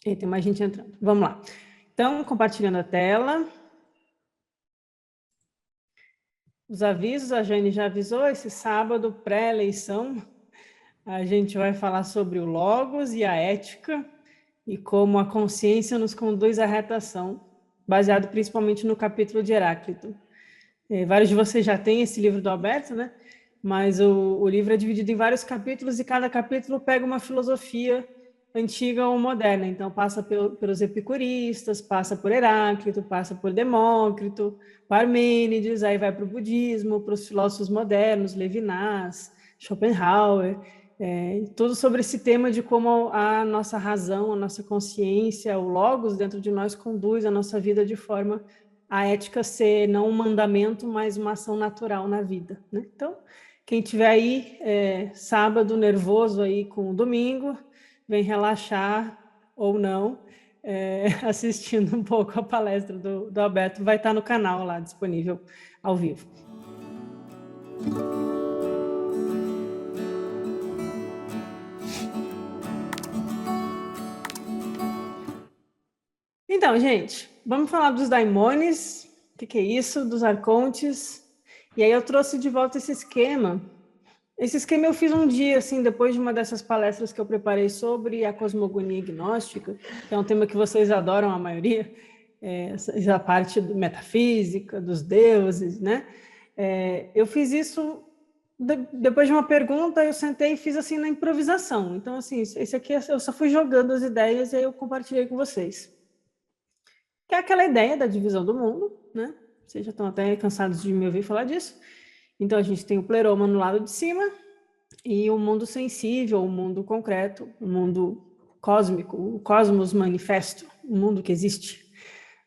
E tem mais gente entrando. Vamos lá. Então, compartilhando a tela. Os avisos, a Jane já avisou, esse sábado, pré-eleição, a gente vai falar sobre o logos e a ética e como a consciência nos conduz à reta ação, baseado principalmente no capítulo de Heráclito. Vários de vocês já têm esse livro do Alberto, né? Mas o livro é dividido em vários capítulos e cada capítulo pega uma filosofia antiga ou moderna. Então, passa pelos epicuristas, passa por Heráclito, passa por Demócrito, Parmênides, aí vai para o budismo, para os filósofos modernos, Levinas, Schopenhauer, tudo sobre esse tema de como a nossa razão, a nossa consciência, o logos dentro de nós conduz a nossa vida de forma a ética ser não um mandamento, mas uma ação natural na vida, né? Então, quem tiver aí sábado nervoso aí com o domingo, vem relaxar ou não, assistindo um pouco a palestra do Alberto, vai estar no canal lá disponível ao vivo. Então, gente, vamos falar dos daimones, o que é isso, dos arcontes, e aí eu trouxe de volta esse esquema. Esse esquema eu fiz um dia, assim, depois de uma dessas palestras que eu preparei sobre a cosmogonia gnóstica, que é um tema que vocês adoram, a maioria, essa parte metafísica, dos deuses, né? Eu fiz isso depois de uma pergunta, eu sentei e fiz assim na improvisação. Então, assim, esse aqui eu só fui jogando as ideias e aí eu compartilhei com vocês. Que é aquela ideia da divisão do mundo, né? Vocês já estão até cansados de me ouvir falar disso. Então, a gente tem o pleroma no lado de cima e o mundo sensível, o mundo concreto, o mundo cósmico, o cosmos manifesto, o mundo que existe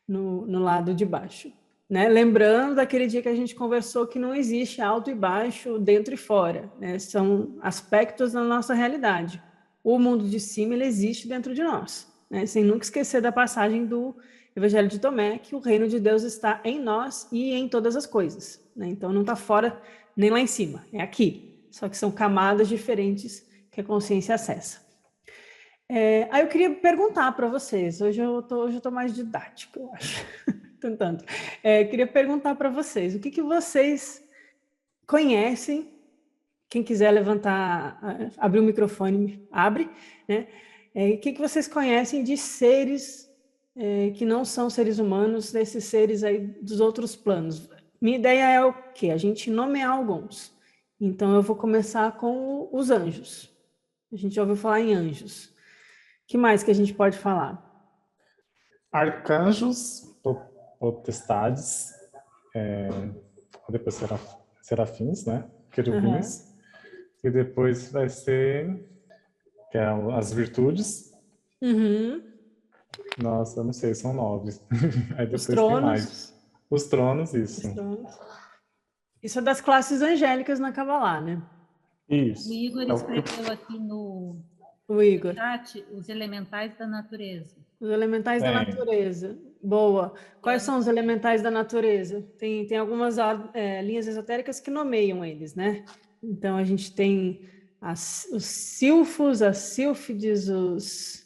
no lado de baixo. Né? Lembrando daquele dia que a gente conversou que não existe alto e baixo, dentro e fora. Né? São aspectos da nossa realidade. O mundo de cima ele existe dentro de nós. Né? Sem nunca esquecer da passagem do Evangelho de Tomé, que o reino de Deus está em nós e em todas as coisas. Né? Então não está fora nem lá em cima, é aqui. Só que são camadas diferentes que a consciência acessa. Aí eu queria perguntar para vocês, hoje eu tô mais didática, eu acho, tentando. Queria perguntar para vocês, o que vocês conhecem, quem quiser levantar, abrir o microfone, abre, né? O que vocês conhecem de seres que não são seres humanos, desses seres aí dos outros planos? Minha ideia é o quê? A gente nomear alguns. Então eu vou começar com os anjos. A gente já ouviu falar em anjos. O que mais que a gente pode falar? Arcanjos, potestades, depois serafins, né? Querubins. Uhum. E depois vai ser que é as virtudes. Uhum. Nossa, eu não sei, são 9. Aí depois os tronos. Tem mais. Os tronos, isso. Os tronos. Isso é das classes angélicas na Kabbalah, né? Isso. O Igor escreveu aqui no chat os elementais da natureza. Os elementais da natureza. Boa. Quais são os elementais da natureza? Tem algumas linhas esotéricas que nomeiam eles, né? Então, a gente tem os silfos, as sílfides, os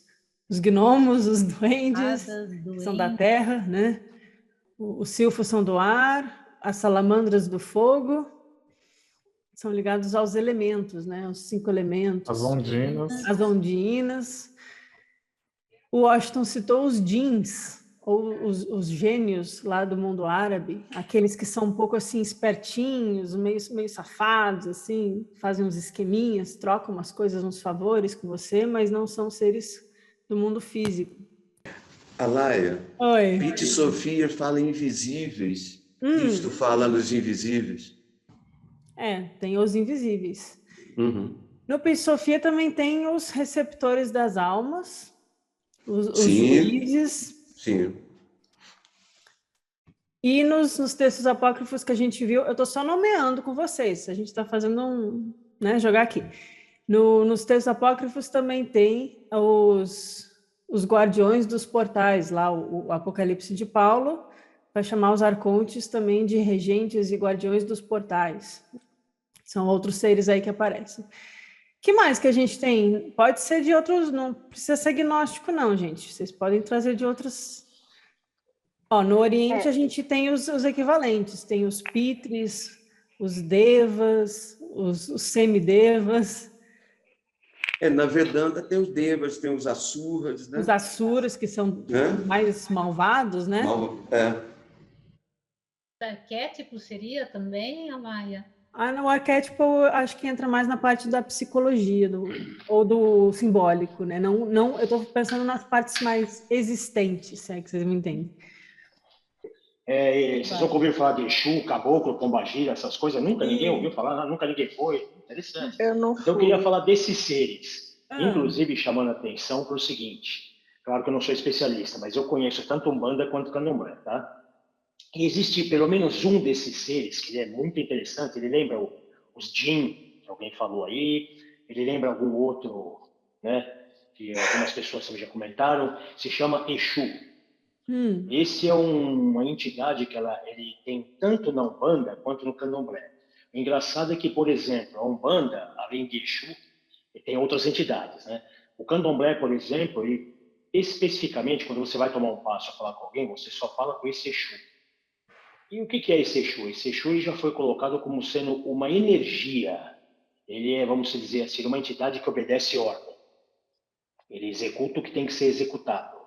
gnomos, os duendes, que são da terra, né? Os silfos são do ar, as salamandras do fogo, são ligados aos elementos, né? Os 5 elementos. As ondinas. As ondinas. O Washington citou os djinns, ou os gênios lá do mundo árabe, aqueles que são um pouco assim espertinhos, meio safados, assim, fazem uns esqueminhas, trocam umas coisas, uns favores com você, mas não são seres do mundo físico. Alaia, Oi. Pete Sofia fala invisíveis, Cristo fala nos invisíveis. Tem os invisíveis. Uhum. No Pete Sofia também tem os receptores das almas, os juízes. Sim. E nos textos apócrifos que a gente viu, eu estou só nomeando com vocês, a gente está fazendo jogar aqui. Nos textos apócrifos também tem os guardiões dos portais, lá o Apocalipse de Paulo, vai chamar os arcontes também de regentes e guardiões dos portais. São outros seres aí que aparecem. Que mais que a gente tem? Pode ser de outros, não precisa ser gnóstico, não, gente. Vocês podem trazer de outros. Ó, no Oriente a gente tem os equivalentes, tem os Pitris, os Devas, os semidevas. Na Vedanta tem os Devas, tem os Asuras, né? Os Asuras, que são mais malvados, né? Arquétipo seria também, Amaia? No arquétipo, eu acho que entra mais na parte da psicologia, ou do simbólico, né? Não, eu estou pensando nas partes mais existentes, se é que vocês me entendem. Vocês nunca ouviram falar de Exu, Caboclo, Pombagira, essas coisas? Nunca ninguém ouviu falar, nunca ninguém foi. Interessante. Então, eu queria falar desses seres, inclusive chamando a atenção para o seguinte. Claro que eu não sou especialista, mas eu conheço tanto Umbanda quanto Candomblé, tá? E existe pelo menos um desses seres que é muito interessante. Ele lembra os Jin, que alguém falou aí. Ele lembra algum outro, né? Que algumas pessoas também já comentaram. Se chama Exu. Esse é uma entidade que ele tem tanto na Umbanda quanto no Candomblé. O engraçado é que, por exemplo, a Umbanda, além de Exu, tem outras entidades, né? O Candomblé, por exemplo, especificamente, quando você vai tomar um passo a falar com alguém, você só fala com esse Exu. E o que é esse Exu? Esse Exu já foi colocado como sendo uma energia. Ele é, vamos dizer assim, uma entidade que obedece ordem. Ele executa o que tem que ser executado.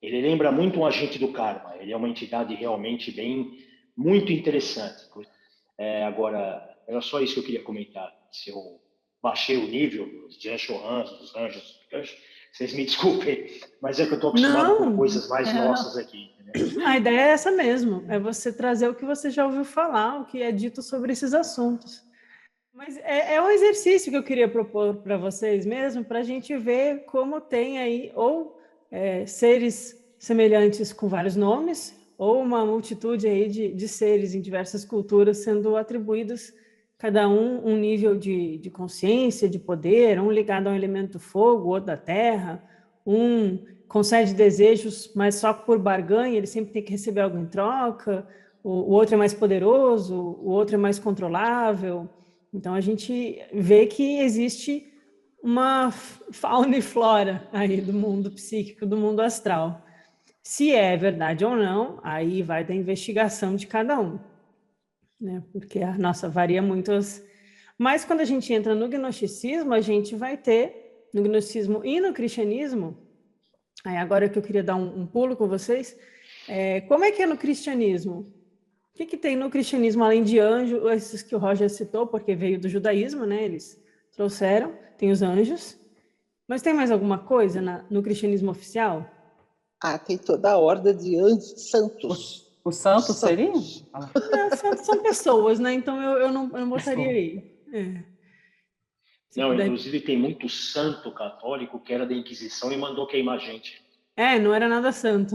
Ele lembra muito um agente do karma. Ele é uma entidade realmente muito interessante. Agora, era só isso que eu queria comentar. Se eu baixei o nível dos Jeshurans, dos anjos, vocês me desculpem, mas é que eu estou acostumado com coisas mais nossas aqui. Entendeu? A ideia é essa mesmo, é você trazer o que você já ouviu falar, o que é dito sobre esses assuntos. Mas é um exercício que eu queria propor para vocês mesmo, para a gente ver como tem aí seres semelhantes com vários nomes, ou uma multitude aí de seres em diversas culturas sendo atribuídos, cada um nível de consciência, de poder, um ligado a um elemento do fogo, outro da terra, um concede desejos, mas só por barganha, ele sempre tem que receber algo em troca, o outro é mais poderoso, o outro é mais controlável. Então, a gente vê que existe uma fauna e flora aí do mundo psíquico, do mundo astral. Se é verdade ou não, aí vai da investigação de cada um, né? Porque a nossa varia muito. Mas quando a gente entra no gnosticismo, a gente vai ter, no gnosticismo e no cristianismo, aí agora que eu queria dar um pulo com vocês, como é que é no cristianismo? O que tem no cristianismo, além de anjos, esses que o Roger citou, porque veio do judaísmo, né? Eles trouxeram, tem os anjos. Mas tem mais alguma coisa no cristianismo oficial? Tem toda a horda de anjos santos. Os santos seriam? Santos são pessoas, né? Então eu não botaria aí. Inclusive tem muito santo católico que era da Inquisição e mandou queimar gente. Não era nada santo.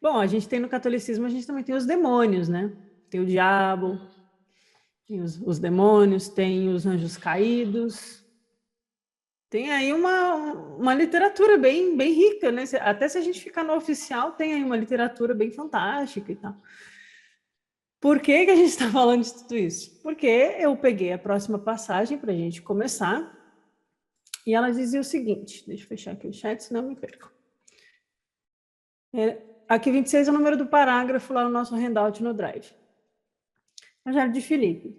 Bom, a gente tem no catolicismo, a gente também tem os demônios, né? Tem o diabo, tem os demônios, tem os anjos caídos. Tem aí uma literatura bem rica, né? Até se a gente ficar no oficial, tem aí uma literatura bem fantástica e tal. Por que a gente está falando de tudo isso? Porque eu peguei a próxima passagem para a gente começar e ela dizia o seguinte, deixa eu fechar aqui o chat, senão eu me perco. Aqui 26 é o número do parágrafo lá no nosso handout no Drive. Evangelho de Filipe.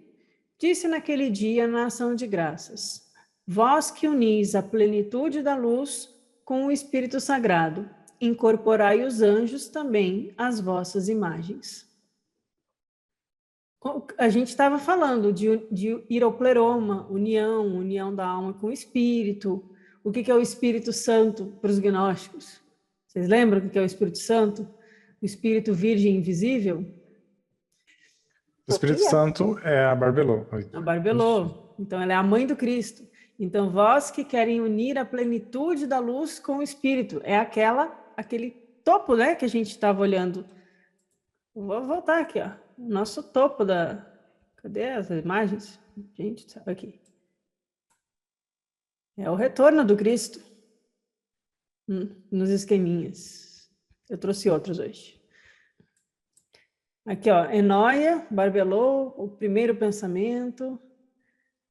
Disse naquele dia na ação de graças, vós que unis a plenitude da luz com o Espírito Sagrado, incorporai os anjos também às vossas imagens. A gente estava falando de iropleroma, união da alma com o Espírito. O que é o Espírito Santo para os gnósticos? Vocês lembram o que é o Espírito Santo? O Espírito Virgem Invisível? O Espírito Santo é a Barbelô. A Barbelô. Então, ela é a mãe do Cristo. Então, vós que querem unir a plenitude da luz com o Espírito. É aquele topo, né, que a gente estava olhando. Vou voltar aqui, ó. O nosso topo da... Cadê as imagens? Gente, sabe aqui. É o retorno do Cristo. Nos esqueminhas. Eu trouxe outros hoje. Aqui, ó. Enóia, Barbelô, o primeiro pensamento.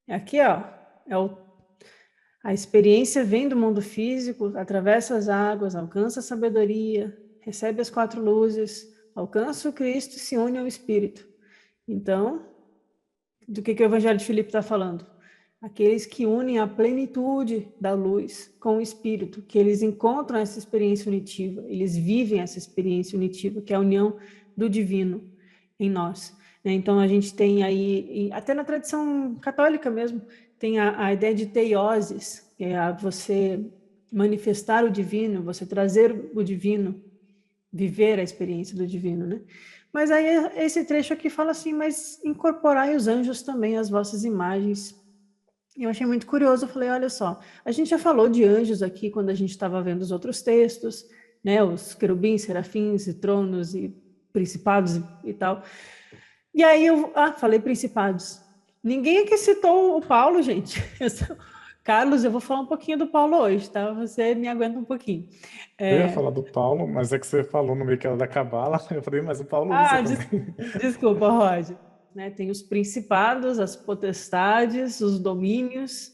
Aqui, ó, a experiência vem do mundo físico, atravessa as águas, alcança a sabedoria, recebe as 4 luzes, alcança o Cristo e se une ao Espírito. Então, do que o Evangelho de Filipe está falando? Aqueles que unem a plenitude da luz com o Espírito, que eles encontram essa experiência unitiva, eles vivem essa experiência unitiva, que é a união do divino em nós. Então, a gente tem aí, até na tradição católica mesmo, tem a ideia de teiosis, que é você manifestar o divino, você trazer o divino, viver a experiência do divino, né? Mas aí esse trecho aqui fala assim, mas incorporai os anjos também às vossas imagens. Eu achei muito curioso, eu falei, olha só, a gente já falou de anjos aqui quando a gente estava vendo os outros textos, né? Os querubins, serafins e tronos e principados e tal. E aí falei principados. Ninguém aqui citou o Paulo, gente. Carlos, eu vou falar um pouquinho do Paulo hoje, tá? Você me aguenta um pouquinho. Eu ia falar do Paulo, mas é que você falou no meio que era da Cabala, eu falei, mas o Paulo usa também. Desculpa, Roger. Né? Tem os principados, as potestades, os domínios.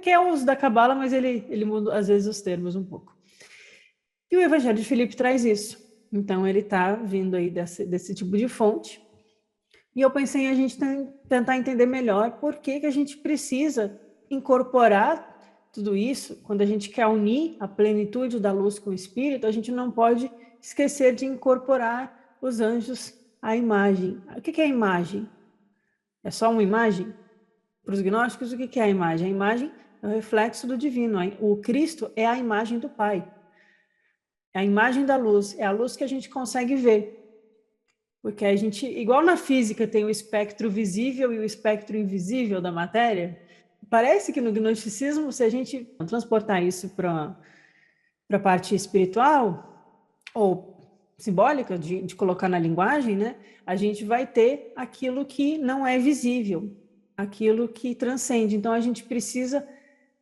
Que é o uso da Cabala, mas ele muda, às vezes, os termos um pouco. E o Evangelho de Filipe traz isso. Então, ele está vindo aí desse tipo de fonte. E eu pensei em a gente tentar entender melhor por que a gente precisa incorporar tudo isso. Quando a gente quer unir a plenitude da luz com o Espírito, a gente não pode esquecer de incorporar os anjos à imagem. O que é a imagem? É só uma imagem? Para os gnósticos, o que é a imagem? A imagem é o reflexo do divino. O Cristo é a imagem do Pai. É a imagem da luz. É a luz que a gente consegue ver. Porque a gente, igual na física, tem o espectro visível e o espectro invisível da matéria, parece que no gnosticismo, se a gente transportar isso para a parte espiritual, ou simbólica, de colocar na linguagem, né, a gente vai ter aquilo que não é visível, aquilo que transcende. Então, a gente precisa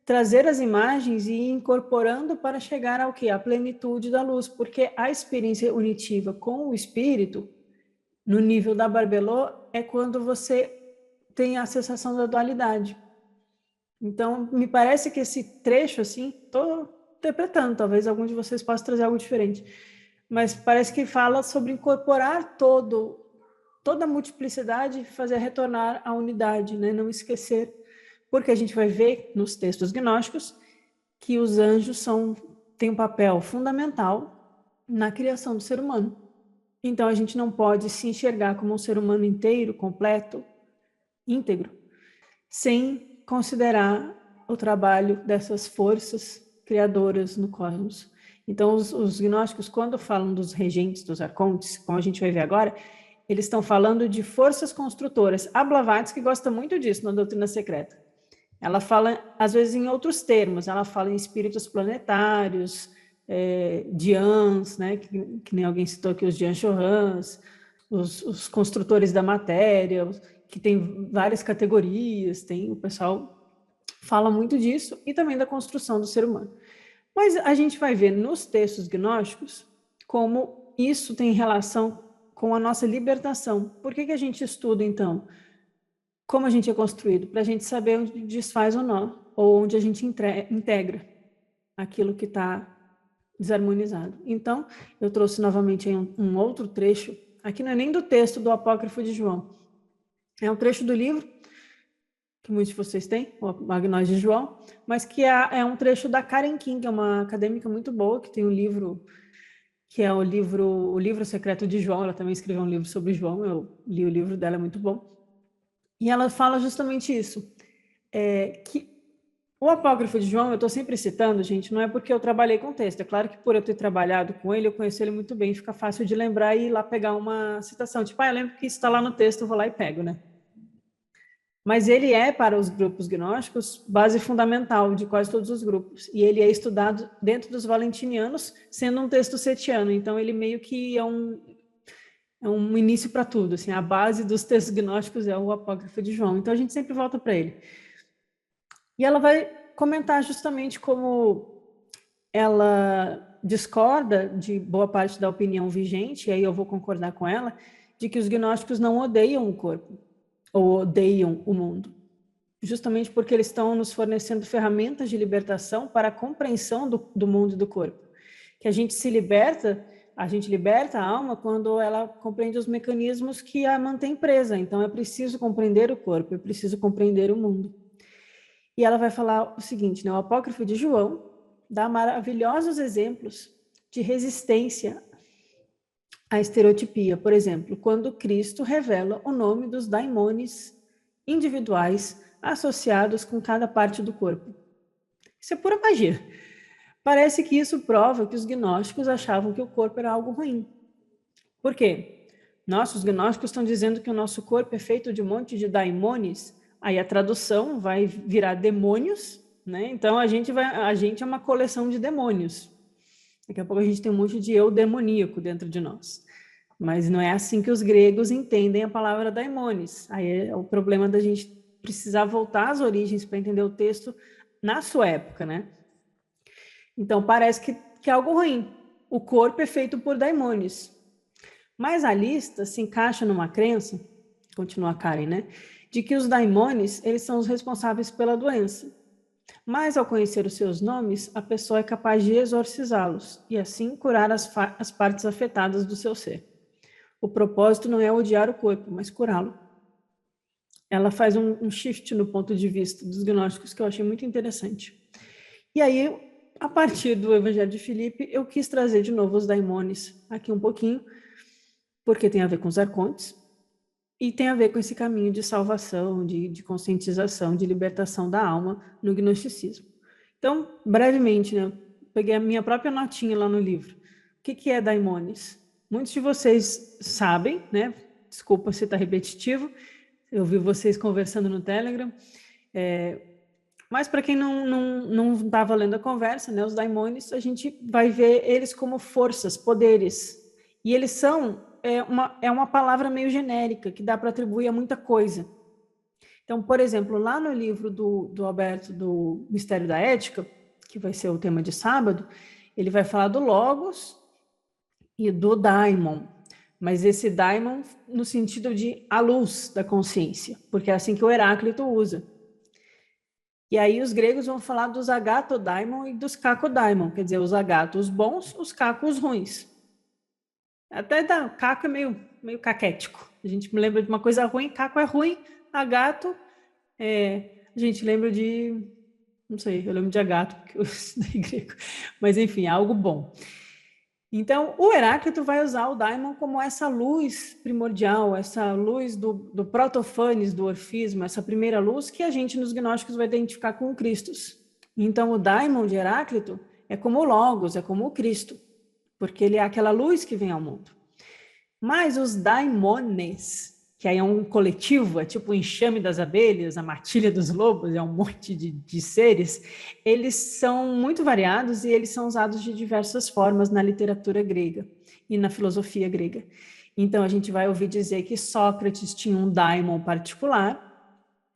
trazer as imagens e ir incorporando para chegar ao quê? À plenitude da luz, porque a experiência unitiva com o Espírito, no nível da Barbelô, é quando você tem a sensação da dualidade. Então, me parece que esse trecho, assim, estou interpretando, talvez algum de vocês possa trazer algo diferente, mas parece que fala sobre incorporar toda a multiplicidade e fazer retornar à unidade, né? Não esquecer, porque a gente vai ver nos textos gnósticos que os anjos têm um papel fundamental na criação do ser humano. Então, a gente não pode se enxergar como um ser humano inteiro, completo, íntegro, sem considerar o trabalho dessas forças criadoras no cosmos. Então, os gnósticos, quando falam dos regentes, dos arcontes, como a gente vai ver agora, eles estão falando de forças construtoras. A Blavatsky gosta muito disso na Doutrina Secreta. Ela fala, às vezes, em outros termos, ela fala em espíritos planetários, Dians, né, que nem alguém citou aqui, os Dian-Chorans, os construtores da matéria, que tem várias categorias, o pessoal fala muito disso, e também da construção do ser humano. Mas a gente vai ver nos textos gnósticos como isso tem relação com a nossa libertação. Por que a gente estuda, então? Como a gente é construído? Para a gente saber onde desfaz o nó, ou onde a gente integra aquilo que está desarmonizado. Então, eu trouxe novamente um outro trecho, aqui não é nem do texto do Apócrifo de João, é um trecho do livro, que muitos de vocês têm, o Agnóstico de João, mas que é um trecho da Karen King, que é uma acadêmica muito boa, que tem um livro, que é o livro Secreto de João. Ela também escreveu um livro sobre João, eu li o livro dela, é muito bom. E ela fala justamente isso, que o Apócrifo de João, eu estou sempre citando, gente, não é porque eu trabalhei com o texto. É claro que por eu ter trabalhado com ele, eu conheço ele muito bem, fica fácil de lembrar e ir lá pegar uma citação. Tipo, eu lembro que isso está lá no texto, eu vou lá e pego, né? Mas ele é, para os grupos gnósticos, base fundamental de quase todos os grupos. E ele é estudado dentro dos valentinianos, sendo um texto setiano. Então, ele meio que é um início para tudo. Assim, a base dos textos gnósticos é o Apócrifo de João. Então, a gente sempre volta para ele. E ela vai comentar justamente como ela discorda de boa parte da opinião vigente, e aí eu vou concordar com ela, de que os gnósticos não odeiam o corpo, ou odeiam o mundo. justamente porque eles estão nos fornecendo ferramentas de libertação para a compreensão do mundo e do corpo. Que a gente liberta a alma quando ela compreende os mecanismos que a mantém presa. Então, é preciso compreender o corpo, é preciso compreender o mundo. E ela vai falar o seguinte, né? O Apócrifo de João dá maravilhosos exemplos de resistência à estereotipia. Por exemplo, quando Cristo revela o nome dos daimones individuais associados com cada parte do corpo. Isso é pura magia. Parece que isso prova que os gnósticos achavam que o corpo era algo ruim. Por quê? Os gnósticos estão dizendo que o nosso corpo é feito de um monte de daimones, aí a tradução vai virar demônios, né? Então a gente é uma coleção de demônios. Daqui a pouco a gente tem um monte de eu demoníaco dentro de nós. Mas não é assim que os gregos entendem a palavra daimones. Aí é o problema da gente precisar voltar às origens para entender o texto na sua época, né? Então parece que é algo ruim. O corpo é feito por daimones. Mas a lista se encaixa numa crença, continua a Karen, né? De que os daimones, eles são os responsáveis pela doença. Mas ao conhecer os seus nomes, a pessoa é capaz de exorcizá-los e assim curar as partes afetadas do seu ser. O propósito não é odiar o corpo, mas curá-lo. Ela faz um shift no ponto de vista dos gnósticos que eu achei muito interessante. E aí, a partir do Evangelho de Filipe, eu quis trazer de novo os daimones aqui um pouquinho, porque tem a ver com os arcontes e tem a ver com esse caminho de salvação, de conscientização, de libertação da alma no gnosticismo. Então, brevemente, né, peguei a minha própria notinha lá no livro. O que é daimones? Muitos de vocês sabem, né? Desculpa se está repetitivo, eu vi vocês conversando no Telegram, mas para quem não estava lendo a conversa, né, os daimones, a gente vai ver eles como forças, poderes, e eles são uma palavra meio genérica, que dá para atribuir a muita coisa. Então, por exemplo, lá no livro do Alberto, do Mistério da Ética, que vai ser o tema de sábado, ele vai falar do Logos e do Daimon, mas esse Daimon no sentido de a luz da consciência, porque é assim que o Heráclito usa. E aí os gregos vão falar dos agatodaimon e dos cacodaimon, quer dizer, os agatos os bons, os cacos os ruins. Até caco é meio caquético. A gente me lembra de uma coisa ruim, caco é ruim, agato, a gente lembra de, não sei, eu lembro de agato, porque eu estudei grego, mas enfim, é algo bom. Então, o Heráclito vai usar o daimon como essa luz primordial, essa luz do protofanes, do orfismo, essa primeira luz que a gente nos gnósticos vai identificar com o Christus. Então, o daimon de Heráclito é como o Logos, é como o Cristo, porque ele é aquela luz que vem ao mundo. Mas os daimones, que aí é um coletivo, é tipo o enxame das abelhas, a matilha dos lobos, é um monte de seres, eles são muito variados e eles são usados de diversas formas na literatura grega e na filosofia grega. Então, a gente vai ouvir dizer que Sócrates tinha um daimon particular,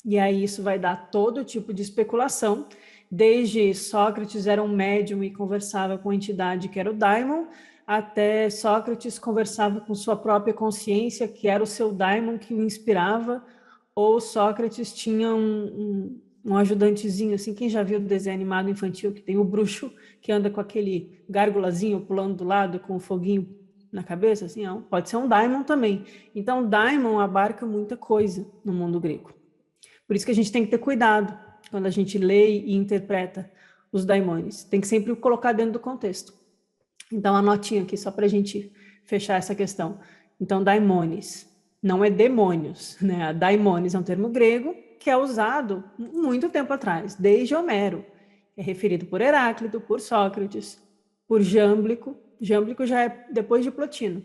e aí isso vai dar todo tipo de especulação, desde Sócrates era um médium e conversava com a entidade que era o daimon, até Sócrates conversava com sua própria consciência, que era o seu daimon que o inspirava, ou Sócrates tinha um ajudantezinho, assim, quem já viu o desenho animado infantil, que tem o bruxo que anda com aquele gárgulazinho pulando do lado, com o foguinho na cabeça, assim, pode ser um daimon também. Então, daimon abarca muita coisa no mundo grego. Por isso que a gente tem que ter cuidado quando a gente lê e interpreta os daimones. Tem que sempre colocar dentro do contexto. Então, a notinha aqui, só para a gente fechar essa questão. Então, daimones não é demônios, né? A daimones é um termo grego que é usado muito tempo atrás, desde Homero. É referido por Heráclito, por Sócrates, por Jâmblico. Jâmblico já é depois de Plotino.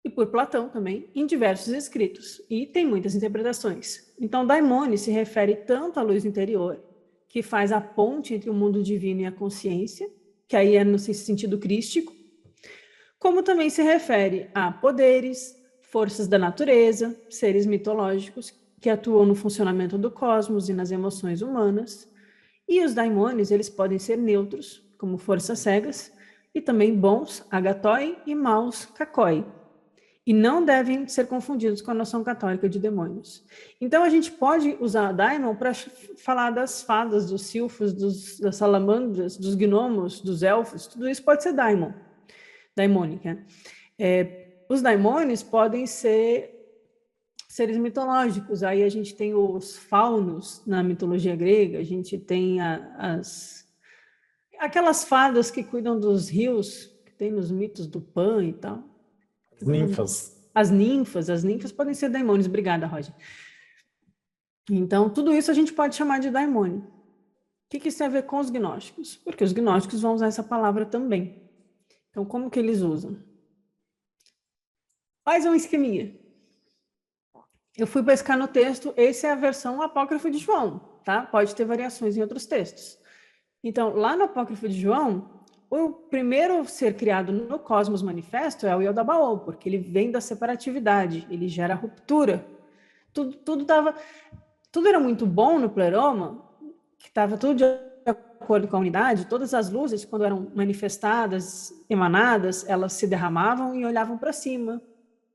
E por Platão também, em diversos escritos. E tem muitas interpretações. Então, daimones se refere tanto à luz interior, que faz a ponte entre o mundo divino e a consciência, que aí é no sentido crístico, como também se refere a poderes, forças da natureza, seres mitológicos que atuam no funcionamento do cosmos e nas emoções humanas. E os daimones, eles podem ser neutros, como forças cegas, e também bons, agatoi, e maus, kakoi. e não devem ser confundidos com a noção católica de demônios. Então, a gente pode usar daimon para falar das fadas, dos silfos, das salamandras, dos gnomos, dos elfos, tudo isso pode ser daimon, daimônica. Os daimônios podem ser seres mitológicos, aí a gente tem os faunos na mitologia grega, a gente tem aquelas fadas que cuidam dos rios, que tem nos mitos do Pan e tal. As ninfas podem ser daimônios. Obrigada, Roger. Então, tudo isso a gente pode chamar de daimônio. O que isso tem a ver com os gnósticos? Porque os gnósticos vão usar essa palavra também. Então, como que eles usam? Faz um esqueminha. Eu fui pescar no texto, essa é a versão apócrifa de João, tá? Pode ter variações em outros textos. Então, lá no apócrifo de João, o primeiro ser criado no Cosmos Manifesto é o Yaldabaoth, porque ele vem da separatividade, ele gera ruptura. Tudo era muito bom no Pleroma, que estava tudo de acordo com a unidade, todas as luzes, quando eram manifestadas, emanadas, elas se derramavam e olhavam para cima,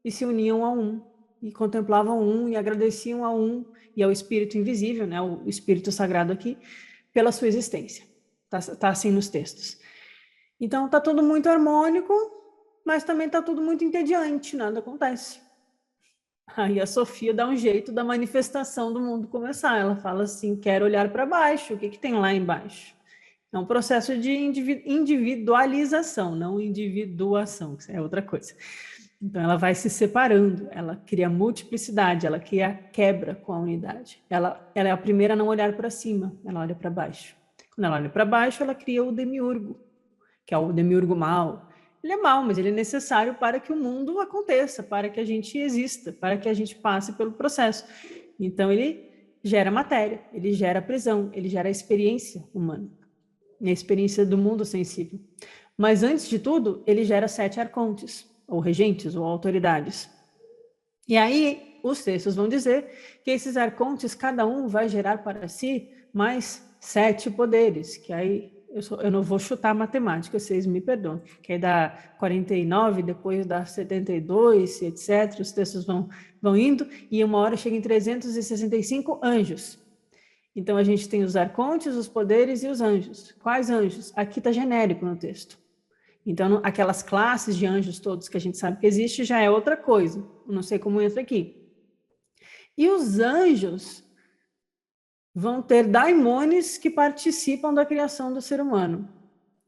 e se uniam a um, e contemplavam um, e agradeciam a um, e ao Espírito invisível, né, o Espírito Sagrado aqui, pela sua existência. Tá assim nos textos. Então, está tudo muito harmônico, mas também está tudo muito entediante, nada acontece. Aí a Sofia dá um jeito da manifestação do mundo começar. Ela fala assim, quero olhar para baixo, o que tem lá embaixo? É um processo de individualização, não individuação, que é outra coisa. Então, ela vai se separando, ela cria multiplicidade, ela cria quebra com a unidade. Ela é a primeira a não olhar para cima, ela olha para baixo. Quando ela olha para baixo, ela cria o demiurgo, que é o demiurgo mau. Ele é mau, mas ele é necessário para que o mundo aconteça, para que a gente exista, para que a gente passe pelo processo. Então, ele gera matéria, ele gera prisão, ele gera a experiência humana, a experiência do mundo sensível. Mas, antes de tudo, ele gera 7 arcontes, ou regentes, ou autoridades. E aí, os textos vão dizer que esses arcontes, cada um vai gerar para si mais 7 poderes, que aí eu não vou chutar a matemática, vocês me perdoam, que aí dá 49, depois dá 72, etc. Os textos vão indo, e uma hora chega em 365 anjos. Então, a gente tem os arcontes, os poderes e os anjos. Quais anjos? Aqui está genérico no texto. Então, aquelas classes de anjos todos que a gente sabe que existe, já é outra coisa. Não sei como entra aqui. E os anjos vão ter daimones que participam da criação do ser humano,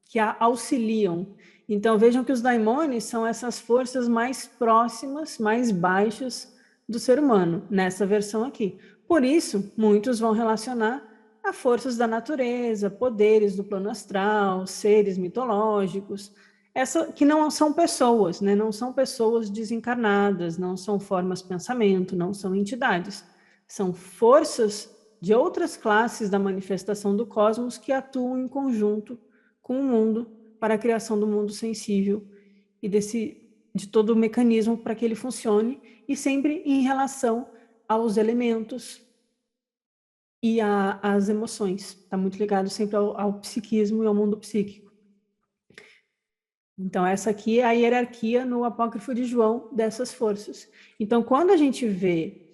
que a auxiliam. Então, vejam que os daimones são essas forças mais próximas, mais baixas do ser humano, nessa versão aqui. Por isso, muitos vão relacionar a forças da natureza, poderes do plano astral, seres mitológicos, que não são pessoas, né? Não são pessoas desencarnadas, não são formas de pensamento, não são entidades. São forças de outras classes da manifestação do cosmos que atuam em conjunto com o mundo para a criação do mundo sensível e de todo o mecanismo para que ele funcione, e sempre em relação aos elementos e às emoções. Está muito ligado sempre ao psiquismo e ao mundo psíquico. Então, essa aqui é a hierarquia no apócrifo de João dessas forças. Então, quando a gente vê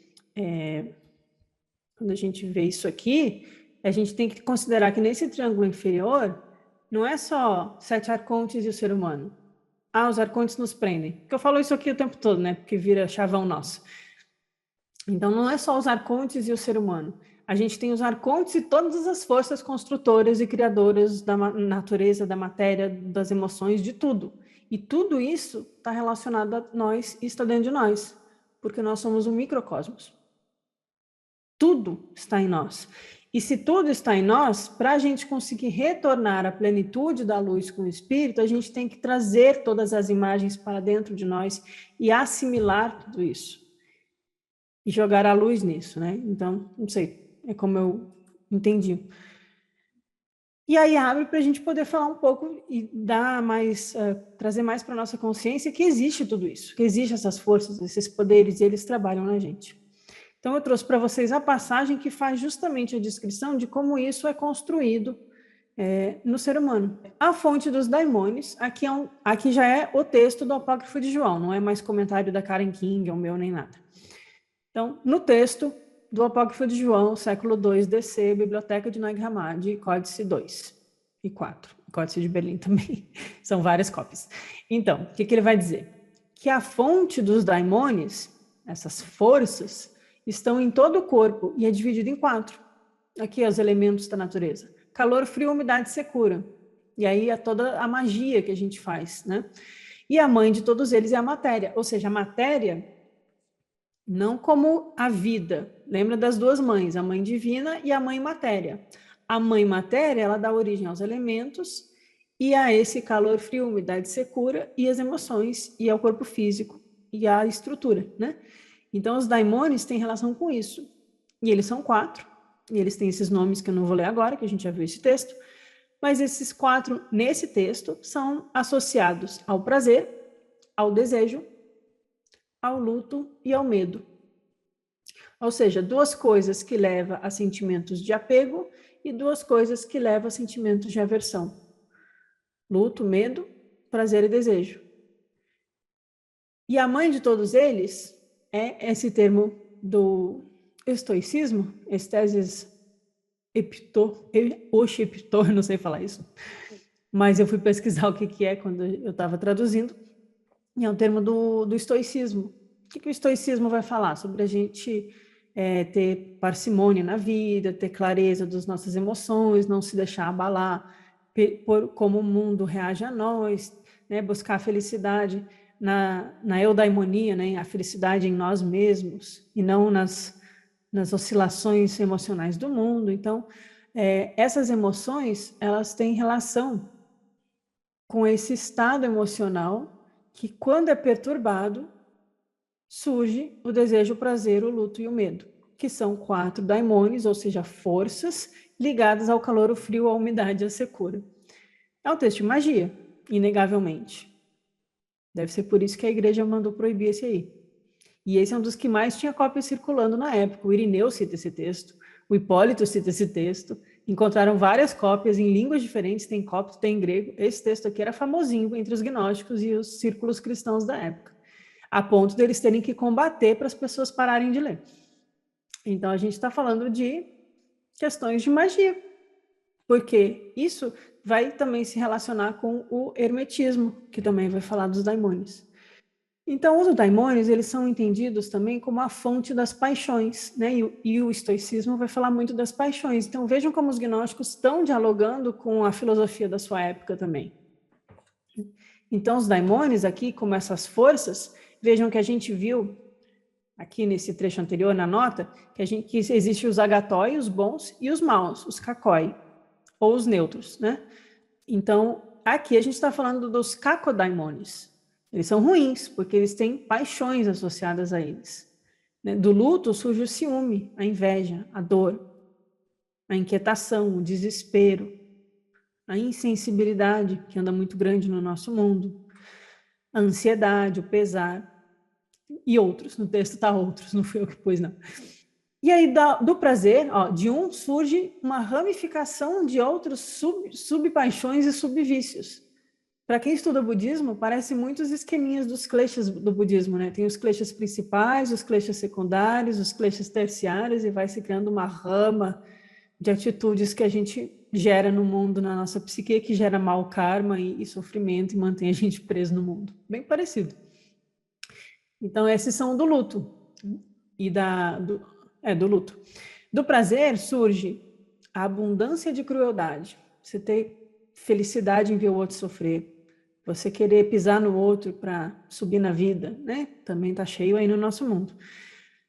isso aqui, a gente tem que considerar que nesse triângulo inferior, não é só 7 arcontes e o ser humano. Os arcontes nos prendem. Porque eu falo isso aqui o tempo todo, né? Porque vira chavão nosso. Então, não é só os arcontes e o ser humano. A gente tem os arcontes e todas as forças construtoras e criadoras da natureza, da matéria, das emoções, de tudo. E tudo isso está relacionado a nós e está dentro de nós, porque nós somos um microcosmos. Tudo está em nós. E se tudo está em nós, para a gente conseguir retornar à plenitude da luz com o Espírito, a gente tem que trazer todas as imagens para dentro de nós e assimilar tudo isso. E jogar a luz nisso, né? Então, não sei, é como eu entendi. E aí abre para a gente poder falar um pouco e dar mais, trazer mais para a nossa consciência que existe tudo isso, que existem essas forças, esses poderes, e eles trabalham na gente. Então, eu trouxe para vocês a passagem que faz justamente a descrição de como isso é construído no ser humano. A fonte dos daimônios, aqui já é o texto do Apócrifo de João, não é mais comentário da Karen King, ou meu, nem nada. Então, no texto do Apócrifo de João, século II DC, Biblioteca de Nag Hammadi, Códice 2 e 4, Códice de Berlim também, são várias cópias. Então, o que ele vai dizer? Que a fonte dos daimônios, essas forças, estão em todo o corpo e é dividido em 4. Aqui os elementos da natureza. Calor, frio, umidade, secura. E aí é toda a magia que a gente faz, né? E a mãe de todos eles é a matéria. Ou seja, a matéria, não como a vida. Lembra das duas mães, a mãe divina e a mãe matéria. A mãe matéria, ela dá origem aos elementos e a esse calor, frio, umidade, secura e as emoções e ao corpo físico e à estrutura, né? Então, os daimônios têm relação com isso. E eles são 4. E eles têm esses nomes que eu não vou ler agora, que a gente já viu esse texto. Mas esses 4, nesse texto, são associados ao prazer, ao desejo, ao luto e ao medo. Ou seja, 2 coisas que levam a sentimentos de apego e 2 coisas que levam a sentimentos de aversão. Luto, medo, prazer e desejo. E a mãe de todos eles é esse termo do estoicismo, estesis epito, não sei falar isso, mas eu fui pesquisar o que é quando eu estava traduzindo, e é um termo do estoicismo. O que o estoicismo vai falar? Sobre a gente ter parcimônia na vida, ter clareza das nossas emoções, não se deixar abalar por como o mundo reage a nós, né? Buscar a felicidade na eudaimonia, né? A felicidade em nós mesmos, e não nas oscilações emocionais do mundo. Então, essas emoções, elas têm relação com esse estado emocional que, quando é perturbado, surge o desejo, o prazer, o luto e o medo, que são 4 daimônios, ou seja, forças ligadas ao calor, o frio, a umidade e a secura. É um texto de magia, inegavelmente. Deve ser por isso que a igreja mandou proibir esse aí. E esse é um dos que mais tinha cópias circulando na época. O Irineu cita esse texto, o Hipólito cita esse texto, encontraram várias cópias em línguas diferentes, tem cópito, tem grego. Esse texto aqui era famosinho entre os gnósticos e os círculos cristãos da época, a ponto deles terem que combater para as pessoas pararem de ler. Então, a gente está falando de questões de magia, porque isso vai também se relacionar com o hermetismo, que também vai falar dos daimônios. Então, os daimônios, eles são entendidos também como a fonte das paixões, né? E o estoicismo vai falar muito das paixões. Então, vejam como os gnósticos estão dialogando com a filosofia da sua época também. Então, os daimônios aqui, como essas forças, vejam que a gente viu aqui nesse trecho anterior, na nota, que existem os agatói, os bons, e os maus, os kakoi, ou os neutros, né? Então, aqui a gente está falando dos kakodaimônios. Eles são ruins, porque eles têm paixões associadas a eles. Do luto surge o ciúme, a inveja, a dor, a inquietação, o desespero, a insensibilidade, que anda muito grande no nosso mundo, a ansiedade, o pesar, e outros. No texto está outros, não fui eu que pus, não. E aí, do prazer, de um surge uma ramificação de outros subpaixões e subvícios. Para quem estuda budismo, parece muito os esqueminhas dos kleshas do budismo, né? Tem os kleshas principais, os kleshas secundários, os kleshas terciários, e vai se criando uma rama de atitudes que a gente gera no mundo, na nossa psique, que gera mau karma e sofrimento e mantém a gente preso no mundo. Bem parecido. Então, esses são do luto. E do luto. Do prazer surge a abundância de crueldade. Você ter felicidade em ver o outro sofrer. Você querer pisar no outro para subir na vida, né? Também está cheio aí no nosso mundo.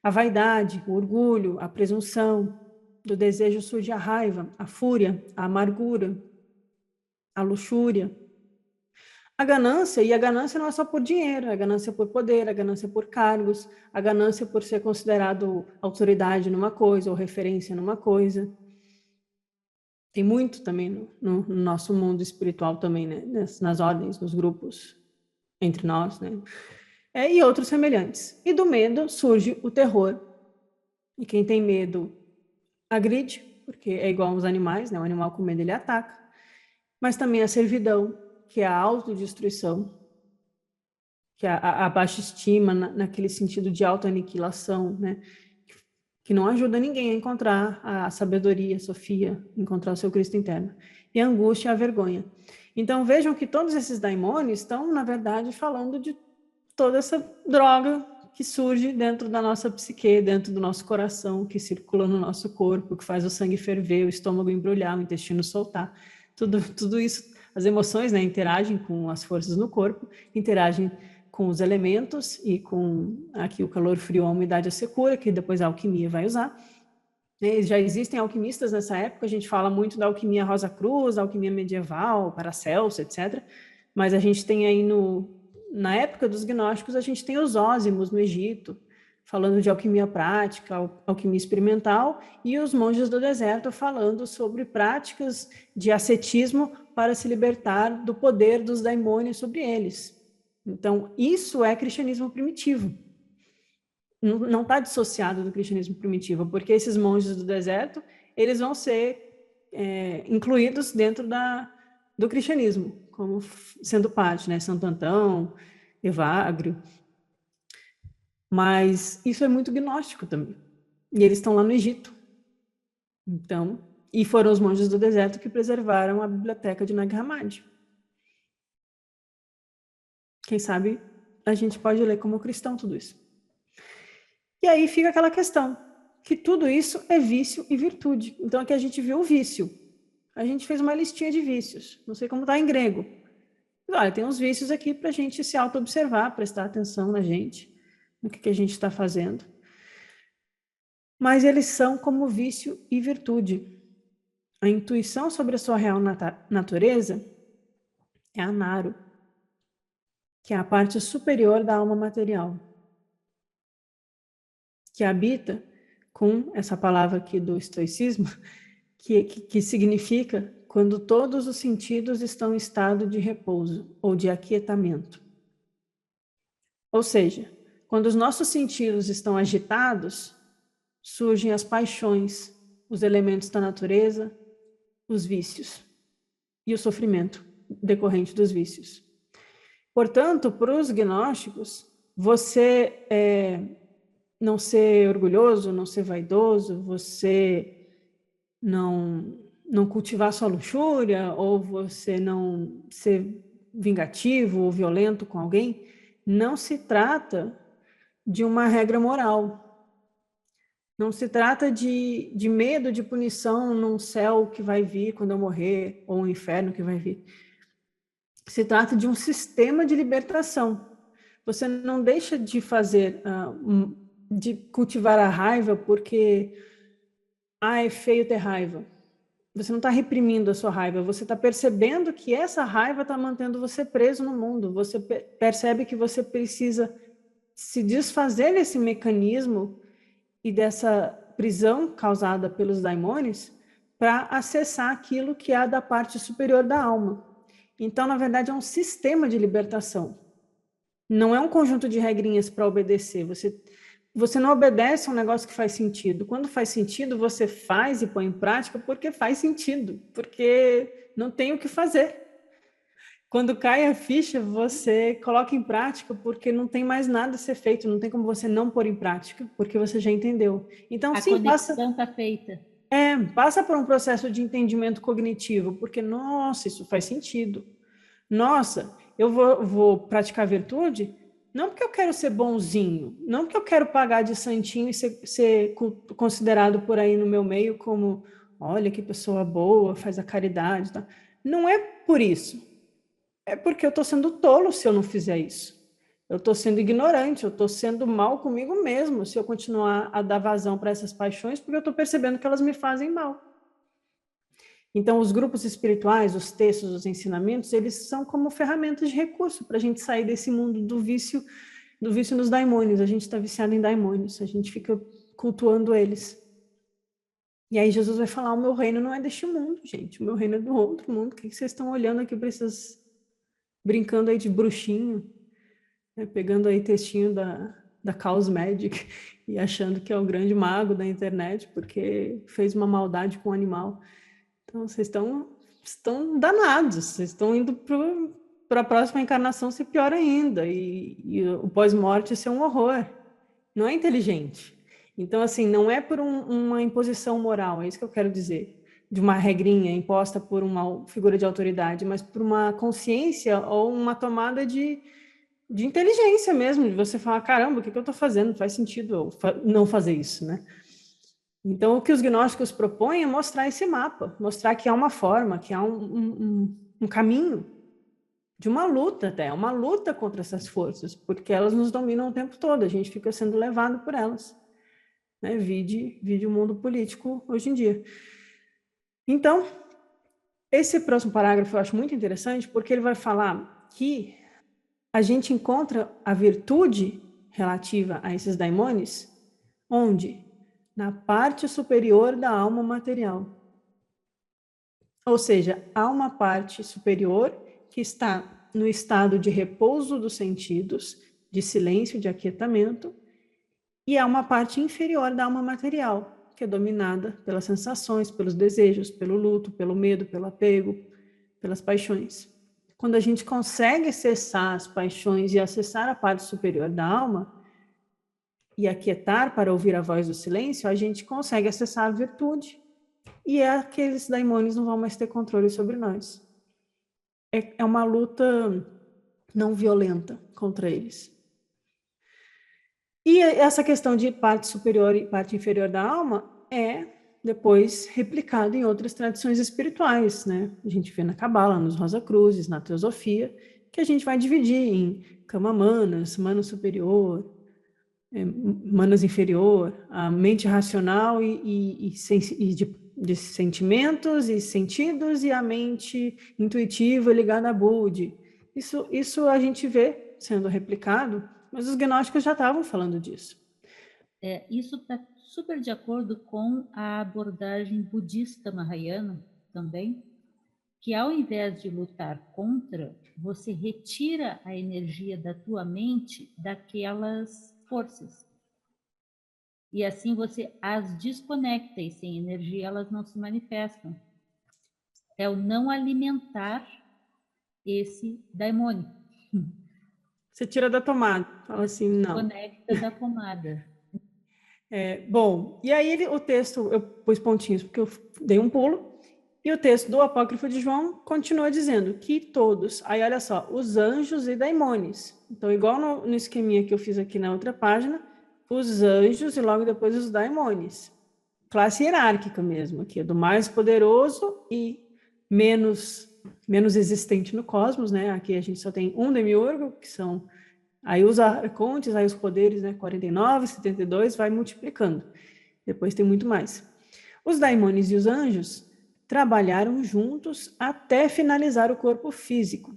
A vaidade, o orgulho, a presunção. Do desejo surge a raiva, a fúria, a amargura, a luxúria. A ganância, e a ganância não é só por dinheiro, a ganância por poder, a ganância por cargos, a ganância por ser considerado autoridade numa coisa ou referência numa coisa. Tem muito também no nosso mundo espiritual também, né? Nas ordens, nos grupos, entre nós, né? E outros semelhantes. E do medo surge o terror. E quem tem medo agride, porque é igual aos animais, né? O animal com medo ele ataca. mas também a servidão, que é a autodestruição, que é a baixa estima, naquele sentido de autoaniquilação, né? Que não ajuda ninguém a encontrar a sabedoria, a Sofia, encontrar o seu Cristo interno. E a angústia e a vergonha. Então, vejam que todos esses daimônios estão, na verdade, falando de toda essa droga que surge dentro da nossa psique, dentro do nosso coração, que circula no nosso corpo, que faz o sangue ferver, o estômago embrulhar, o intestino soltar. Tudo isso, as emoções, né, interagem com as forças no corpo, interagem com os elementos e com aqui o calor, frio, a umidade, a secura, que depois a alquimia vai usar. Já existem alquimistas nessa época, a gente fala muito da alquimia Rosa Cruz, da alquimia medieval, Paracelso, etc. Mas a gente tem aí na época dos gnósticos, a gente tem os ósimos no Egito, falando de alquimia prática, alquimia experimental, e os monges do deserto falando sobre práticas de ascetismo para se libertar do poder dos daimônios sobre eles. Então, isso é cristianismo primitivo. Não está dissociado do cristianismo primitivo, porque esses monges do deserto, eles vão ser incluídos dentro do cristianismo, como sendo parte, né? Santo Antão, Evagrio. Mas isso é muito gnóstico também. E eles estão lá no Egito. Então, e foram os monges do deserto que preservaram a biblioteca de Nag Hammadi. Quem sabe a gente pode ler como cristão tudo isso. E aí fica aquela questão, que tudo isso é vício e virtude. Então aqui a gente viu o vício. A gente fez uma listinha de vícios. Não sei como está em grego. Mas, olha, tem uns vícios aqui para a gente se auto-observar, prestar atenção na gente, no que a gente está fazendo. Mas eles são como vício e virtude. A intuição sobre a sua real natureza é a Naro, que é a parte superior da alma material, que habita com essa palavra aqui do estoicismo, que significa quando todos os sentidos estão em estado de repouso ou de aquietamento. Ou seja, quando os nossos sentidos estão agitados, surgem as paixões, os elementos da natureza, os vícios e o sofrimento decorrente dos vícios. Portanto, para os gnósticos, você não ser orgulhoso, não ser vaidoso, você não cultivar sua luxúria, ou você não ser vingativo ou violento com alguém, não se trata de uma regra moral. Não se trata de medo de punição num céu que vai vir quando eu morrer, ou um inferno que vai vir. Se trata de um sistema de libertação. Você não deixa de fazer, de cultivar a raiva porque é feio ter raiva. Você não está reprimindo a sua raiva, você está percebendo que essa raiva está mantendo você preso no mundo. Você percebe que você precisa se desfazer desse mecanismo e dessa prisão causada pelos daimônios para acessar aquilo que é da parte superior da alma. Então, na verdade, é um sistema de libertação. Não é um conjunto de regrinhas para obedecer. Você não obedece a um negócio que faz sentido. Quando faz sentido, você faz e põe em prática porque faz sentido, porque não tem o que fazer. Quando cai a ficha, você coloca em prática porque não tem mais nada a ser feito, não tem como você não pôr em prática, porque você já entendeu. Então, a sim, conexão está feita. Passa por um processo de entendimento cognitivo, porque, nossa, isso faz sentido. Nossa, eu vou praticar virtude, não porque eu quero ser bonzinho, não porque eu quero pagar de santinho e ser considerado por aí no meu meio como, olha que pessoa boa, faz a caridade. Tá? Não é por isso. É porque eu estou sendo tolo se eu não fizer isso. Eu estou sendo ignorante, eu estou sendo mal comigo mesmo se eu continuar a dar vazão para essas paixões, porque eu estou percebendo que elas me fazem mal. Então, os grupos espirituais, os textos, os ensinamentos, eles são como ferramentas de recurso para a gente sair desse mundo do vício nos daimônios. A gente está viciado em daimônios, a gente fica cultuando eles. E aí Jesus vai falar, o meu reino não é deste mundo, gente, o meu reino é do outro mundo. O que vocês estão olhando aqui para essas... brincando aí de bruxinho, né, pegando aí textinho da Chaos Magic e achando que é o grande mago da internet porque fez uma maldade com o animal. Então, vocês estão estão danados, vocês estão indo para a próxima encarnação ser pior ainda, e o pós-morte ser um horror. Não é inteligente. Então, assim, não é por uma imposição moral, é isso que eu quero dizer, de uma regrinha imposta por uma figura de autoridade, mas por uma consciência ou uma tomada de inteligência mesmo, de você falar, caramba, o que eu estou fazendo? Não faz sentido eu não fazer isso, né? Então, o que os gnósticos propõem é mostrar esse mapa, mostrar que há uma forma, que há um caminho de uma luta até, uma luta contra essas forças, porque elas nos dominam o tempo todo, a gente fica sendo levado por elas, né? Vide o mundo político hoje em dia. Então, esse próximo parágrafo eu acho muito interessante, porque ele vai falar que a gente encontra a virtude relativa a esses daimones, onde? Na parte superior da alma material. Ou seja, há uma parte superior que está no estado de repouso dos sentidos, de silêncio, de aquietamento, e há uma parte inferior da alma material, que é dominada pelas sensações, pelos desejos, pelo luto, pelo medo, pelo apego, pelas paixões. Quando a gente consegue acessar as paixões e acessar a parte superior da alma, e aquietar para ouvir a voz do silêncio, a gente consegue acessar a virtude, e aqueles daimones não vão mais ter controle sobre nós. É uma luta não violenta contra eles. E essa questão de parte superior e parte inferior da alma é depois replicado em outras tradições espirituais, né? A gente vê na Cabala, nos Rosa Cruzes, na Teosofia, que a gente vai dividir em Kama Manas, Mana superior, Manas inferior, a mente racional e de sentimentos e sentidos, e a mente intuitiva ligada a Budi. Isso a gente vê sendo replicado, mas os gnósticos já estavam falando disso. Isso está super de acordo com a abordagem budista mahayana também, que ao invés de lutar contra, você retira a energia da tua mente daquelas forças. E assim você as desconecta, e sem energia elas não se manifestam. É o não alimentar esse daimônio. Você tira da tomada, fala assim, não. Conecta da tomada. Bom, e aí o texto, eu pus pontinhos porque eu dei um pulo, e o texto do Apócrifo de João continua dizendo que todos, aí olha só, os anjos e daimones. Então, igual no esqueminha que eu fiz aqui na outra página, os anjos e logo depois os daimones. Classe hierárquica mesmo, aqui, do mais poderoso e menos existente no cosmos, né? Aqui a gente só tem um demiurgo, que são aí os arcontes, aí os poderes, né? 49, 72, vai multiplicando. Depois tem muito mais. Os daimones e os anjos trabalharam juntos até finalizar o corpo físico.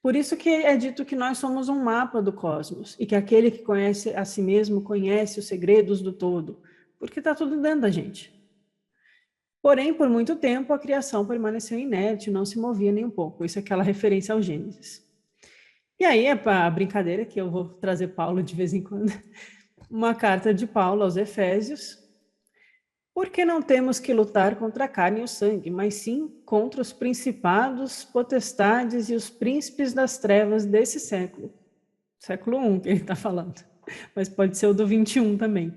Por isso que é dito que nós somos um mapa do cosmos, e que aquele que conhece a si mesmo conhece os segredos do todo, porque está tudo dentro da gente. Porém, por muito tempo, a criação permaneceu inerte, não se movia nem um pouco. Isso é aquela referência ao Gênesis. E aí é para a brincadeira, que eu vou trazer Paulo de vez em quando, uma carta de Paulo aos Efésios. Porque não temos que lutar contra a carne e o sangue, mas sim contra os principados, potestades e os príncipes das trevas desse século. Século I que ele está falando, mas pode ser o do 21 também.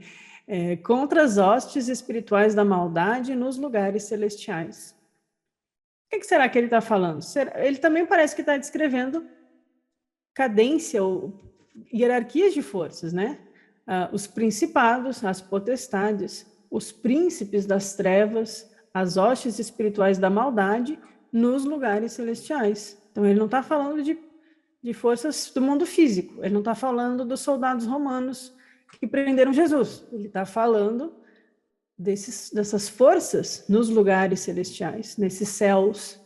Contra as hostes espirituais da maldade nos lugares celestiais. O que será que ele está falando? Ele também parece que está descrevendo cadência ou hierarquias de forças, né? Os principados, as potestades, os príncipes das trevas, as hostes espirituais da maldade nos lugares celestiais. Então, ele não está falando de forças do mundo físico, ele não está falando dos soldados romanos que prenderam Jesus, ele está falando dessas forças nos lugares celestiais, nesses céus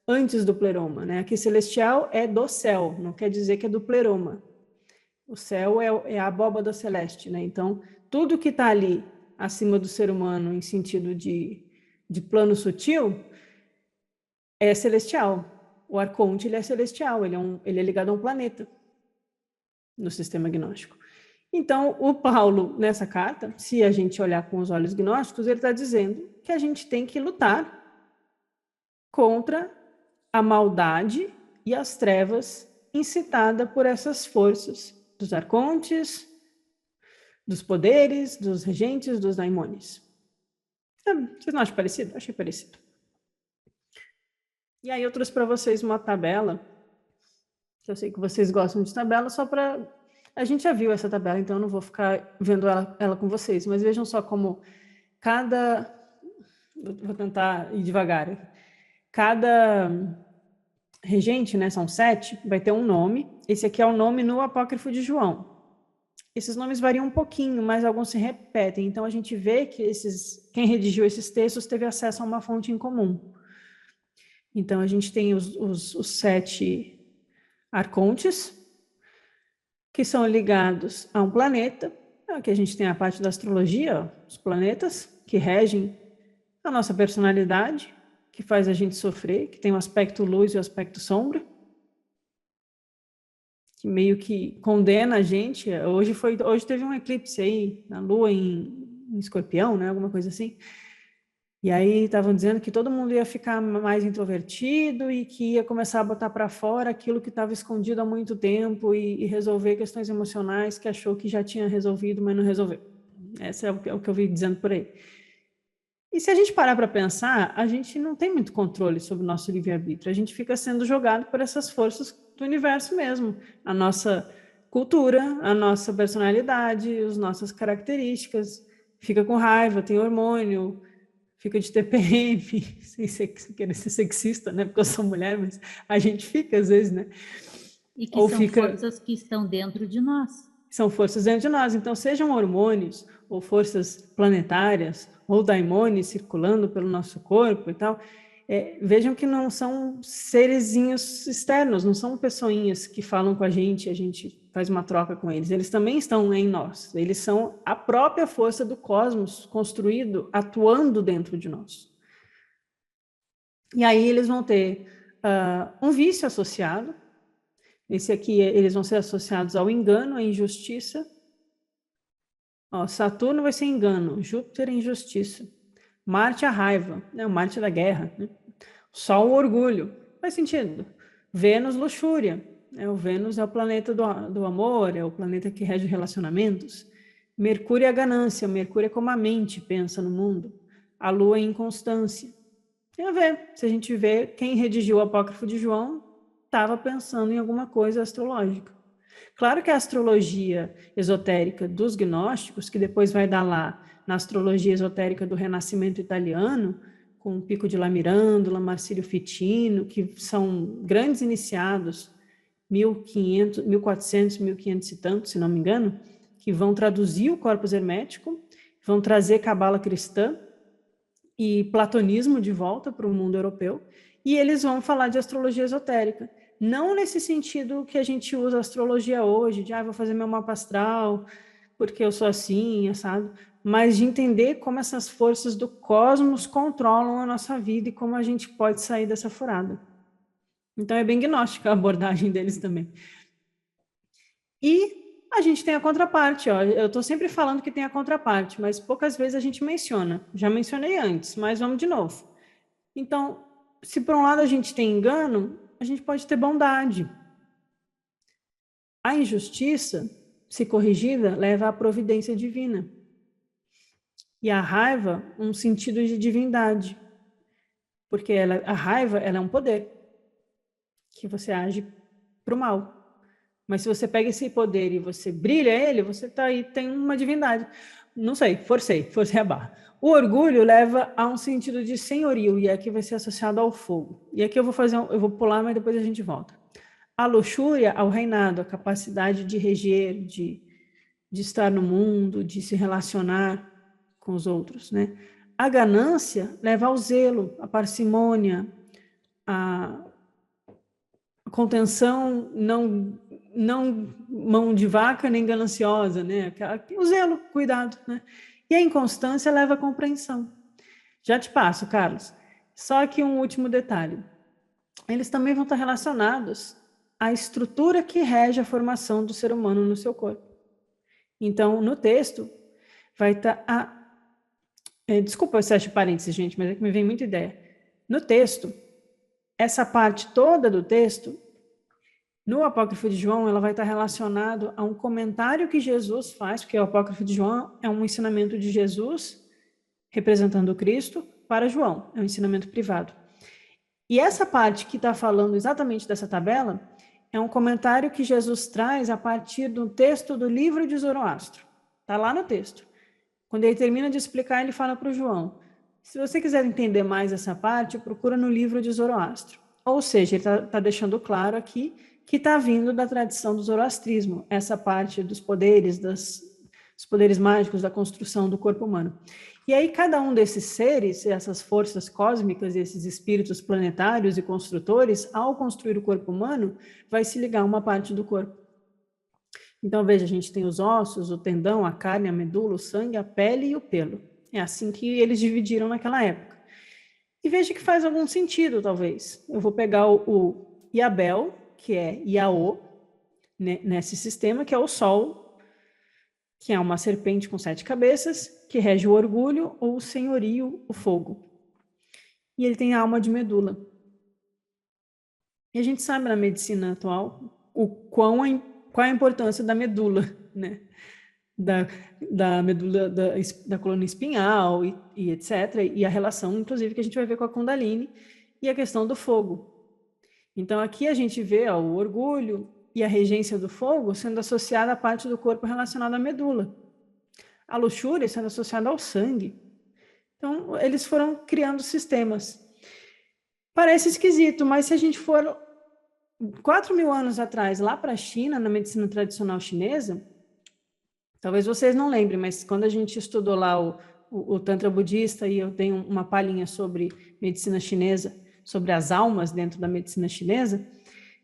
antes do pleroma, né? Aqui celestial é do céu, não quer dizer que é do pleroma. O céu é a abóbada celeste, né? Então, tudo que está ali acima do ser humano em sentido de plano sutil é celestial. O arconte ele é celestial, ele é ligado a um planeta no sistema gnóstico. Então, o Paulo, nessa carta, se a gente olhar com os olhos gnósticos, ele está dizendo que a gente tem que lutar contra a maldade e as trevas incitada por essas forças dos arcontes, dos poderes, dos regentes, dos daimones. Vocês não acham parecido? Achei parecido. E aí eu trouxe para vocês uma tabela, que eu sei que vocês gostam de tabela, só para... A gente já viu essa tabela, então eu não vou ficar vendo ela com vocês, mas vejam só como cada... Vou tentar ir devagar. Cada regente, né, são 7, vai ter um nome. Esse aqui é o nome no apócrifo de João. Esses nomes variam um pouquinho, mas alguns se repetem. Então, a gente vê que quem redigiu esses textos teve acesso a uma fonte em comum. Então, a gente tem os 7 arcontes, que são ligados a um planeta. Aqui a gente tem a parte da astrologia, ó, os planetas, que regem a nossa personalidade, que faz a gente sofrer, que tem o aspecto luz e o aspecto sombra, que meio que condena a gente. Hoje teve um eclipse aí, na Lua em Escorpião, né, alguma coisa assim. E aí estavam dizendo que todo mundo ia ficar mais introvertido e que ia começar a botar para fora aquilo que estava escondido há muito tempo e resolver questões emocionais que achou que já tinha resolvido, mas não resolveu. Esse é o que eu vi dizendo por aí. E se a gente parar para pensar, a gente não tem muito controle sobre o nosso livre-arbítrio. A gente fica sendo jogado por essas forças do universo mesmo. A nossa cultura, a nossa personalidade, as nossas características. Fica com raiva, tem hormônio, fica de TPM, sem querer ser sexista, né? Porque eu sou mulher, mas a gente fica às vezes, né? E que são forças que estão dentro de nós. São forças dentro de nós. Então, sejam hormônios, ou forças planetárias, ou daimones circulando pelo nosso corpo e tal, vejam que não são serezinhos externos, não são pessoinhas que falam com a gente faz uma troca com eles. Eles também estão em nós. Eles são a própria força do cosmos construído, atuando dentro de nós. E aí eles vão ter um vício associado. Esse aqui, eles vão ser associados ao engano, à injustiça. Ó, Saturno vai ser engano, Júpiter é injustiça, Marte a raiva, né? O Marte da guerra, né? Sol o orgulho, faz sentido. Vênus luxúria, o Vênus é o planeta do amor, é o planeta que rege relacionamentos. Mercúrio é a ganância, Mercúrio é como a mente pensa no mundo. A Lua é inconstância. Tem a ver, se a gente vê quem redigiu o apócrifo de João estava pensando em alguma coisa astrológica. Claro que a astrologia esotérica dos gnósticos, que depois vai dar lá na astrologia esotérica do Renascimento italiano, com Pico de La Mirandola, Marsilio Ficino, que são grandes iniciados, 1400, 1500 e tanto, se não me engano, que vão traduzir o corpus hermético, vão trazer cabala cristã e platonismo de volta para o mundo europeu, e eles vão falar de astrologia esotérica. Não nesse sentido que a gente usa a astrologia hoje, de vou fazer meu mapa astral, porque eu sou assim, sabe? Mas de entender como essas forças do cosmos controlam a nossa vida e como a gente pode sair dessa furada. Então é bem gnóstica a abordagem deles também. E a gente tem a contraparte, ó. Eu estou sempre falando que tem a contraparte, mas poucas vezes a gente menciona. Já mencionei antes, mas vamos de novo. Então, se por um lado a gente tem engano, a gente pode ter bondade. A injustiça, se corrigida, leva à providência divina. E a raiva, um sentido de divindade. Porque a raiva ela é um poder que você age para o mal. Mas se você pega esse poder e você brilha ele, você tá aí, tem uma divindade. Não sei, forcei a barra. O orgulho leva a um sentido de senhorio, e aqui vai ser associado ao fogo. E aqui eu vou pular, mas depois a gente volta. A luxúria ao reinado, a capacidade de reger, de estar no mundo, de se relacionar com os outros, né? A ganância leva ao zelo, a parcimônia, a contenção, não mão de vaca nem gananciosa, né? O zelo, cuidado, né? E a inconstância leva à compreensão. Já te passo, Carlos. Só que um último detalhe. Eles também vão estar relacionados à estrutura que rege a formação do ser humano no seu corpo. Então, no texto, vai estar desculpa esse parênteses, gente, mas é que me vem muita ideia. No texto, essa parte toda do texto, no Apócrifo de João, ela vai estar relacionada a um comentário que Jesus faz, porque o Apócrifo de João é um ensinamento de Jesus, representando o Cristo, para João, é um ensinamento privado. E essa parte que está falando exatamente dessa tabela é um comentário que Jesus traz a partir do texto do livro de Zoroastro. Está lá no texto. Quando ele termina de explicar, ele fala para o João, se você quiser entender mais essa parte, procura no livro de Zoroastro. Ou seja, ele está deixando claro aqui que está vindo da tradição do zoroastrismo, essa parte dos poderes, dos poderes mágicos da construção do corpo humano. E aí cada um desses seres, essas forças cósmicas, esses espíritos planetários e construtores, ao construir o corpo humano, vai se ligar a uma parte do corpo. Então, veja, a gente tem os ossos, o tendão, a carne, a medula, o sangue, a pele e o pelo. É assim que eles dividiram naquela época. E veja que faz algum sentido, talvez. Eu vou pegar o Iabel, que é Iaô, né, nesse sistema, que é o Sol, que é uma serpente com 7 cabeças, que rege o orgulho ou o senhorio, o fogo. E ele tem a alma de medula. E a gente sabe na medicina atual qual a importância da medula, né? Da medula da coluna espinhal e etc. E a relação, inclusive, que a gente vai ver com a Kundalini e a questão do fogo. Então, aqui a gente vê o orgulho e a regência do fogo sendo associada à parte do corpo relacionada à medula. A luxúria sendo associada ao sangue. Então, eles foram criando sistemas. Parece esquisito, mas se a gente for 4.000 anos atrás, lá para a China, na medicina tradicional chinesa, talvez vocês não lembrem, mas quando a gente estudou lá o Tantra budista, e eu tenho uma palhinha sobre medicina chinesa, sobre as almas dentro da medicina chinesa,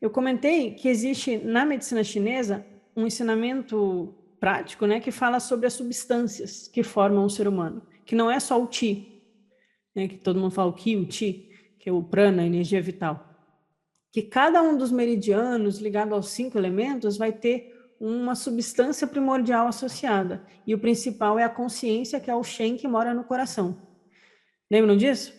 eu comentei que existe na medicina chinesa um ensinamento prático, né, que fala sobre as substâncias que formam o ser humano, que não é só o Qi, né, que todo mundo fala o Qi, o Qi, que é o prana, a energia vital. Que cada um dos meridianos ligado aos 5 elementos vai ter uma substância primordial associada. E o principal é a consciência, que é o Shen, que mora no coração. Lembram disso?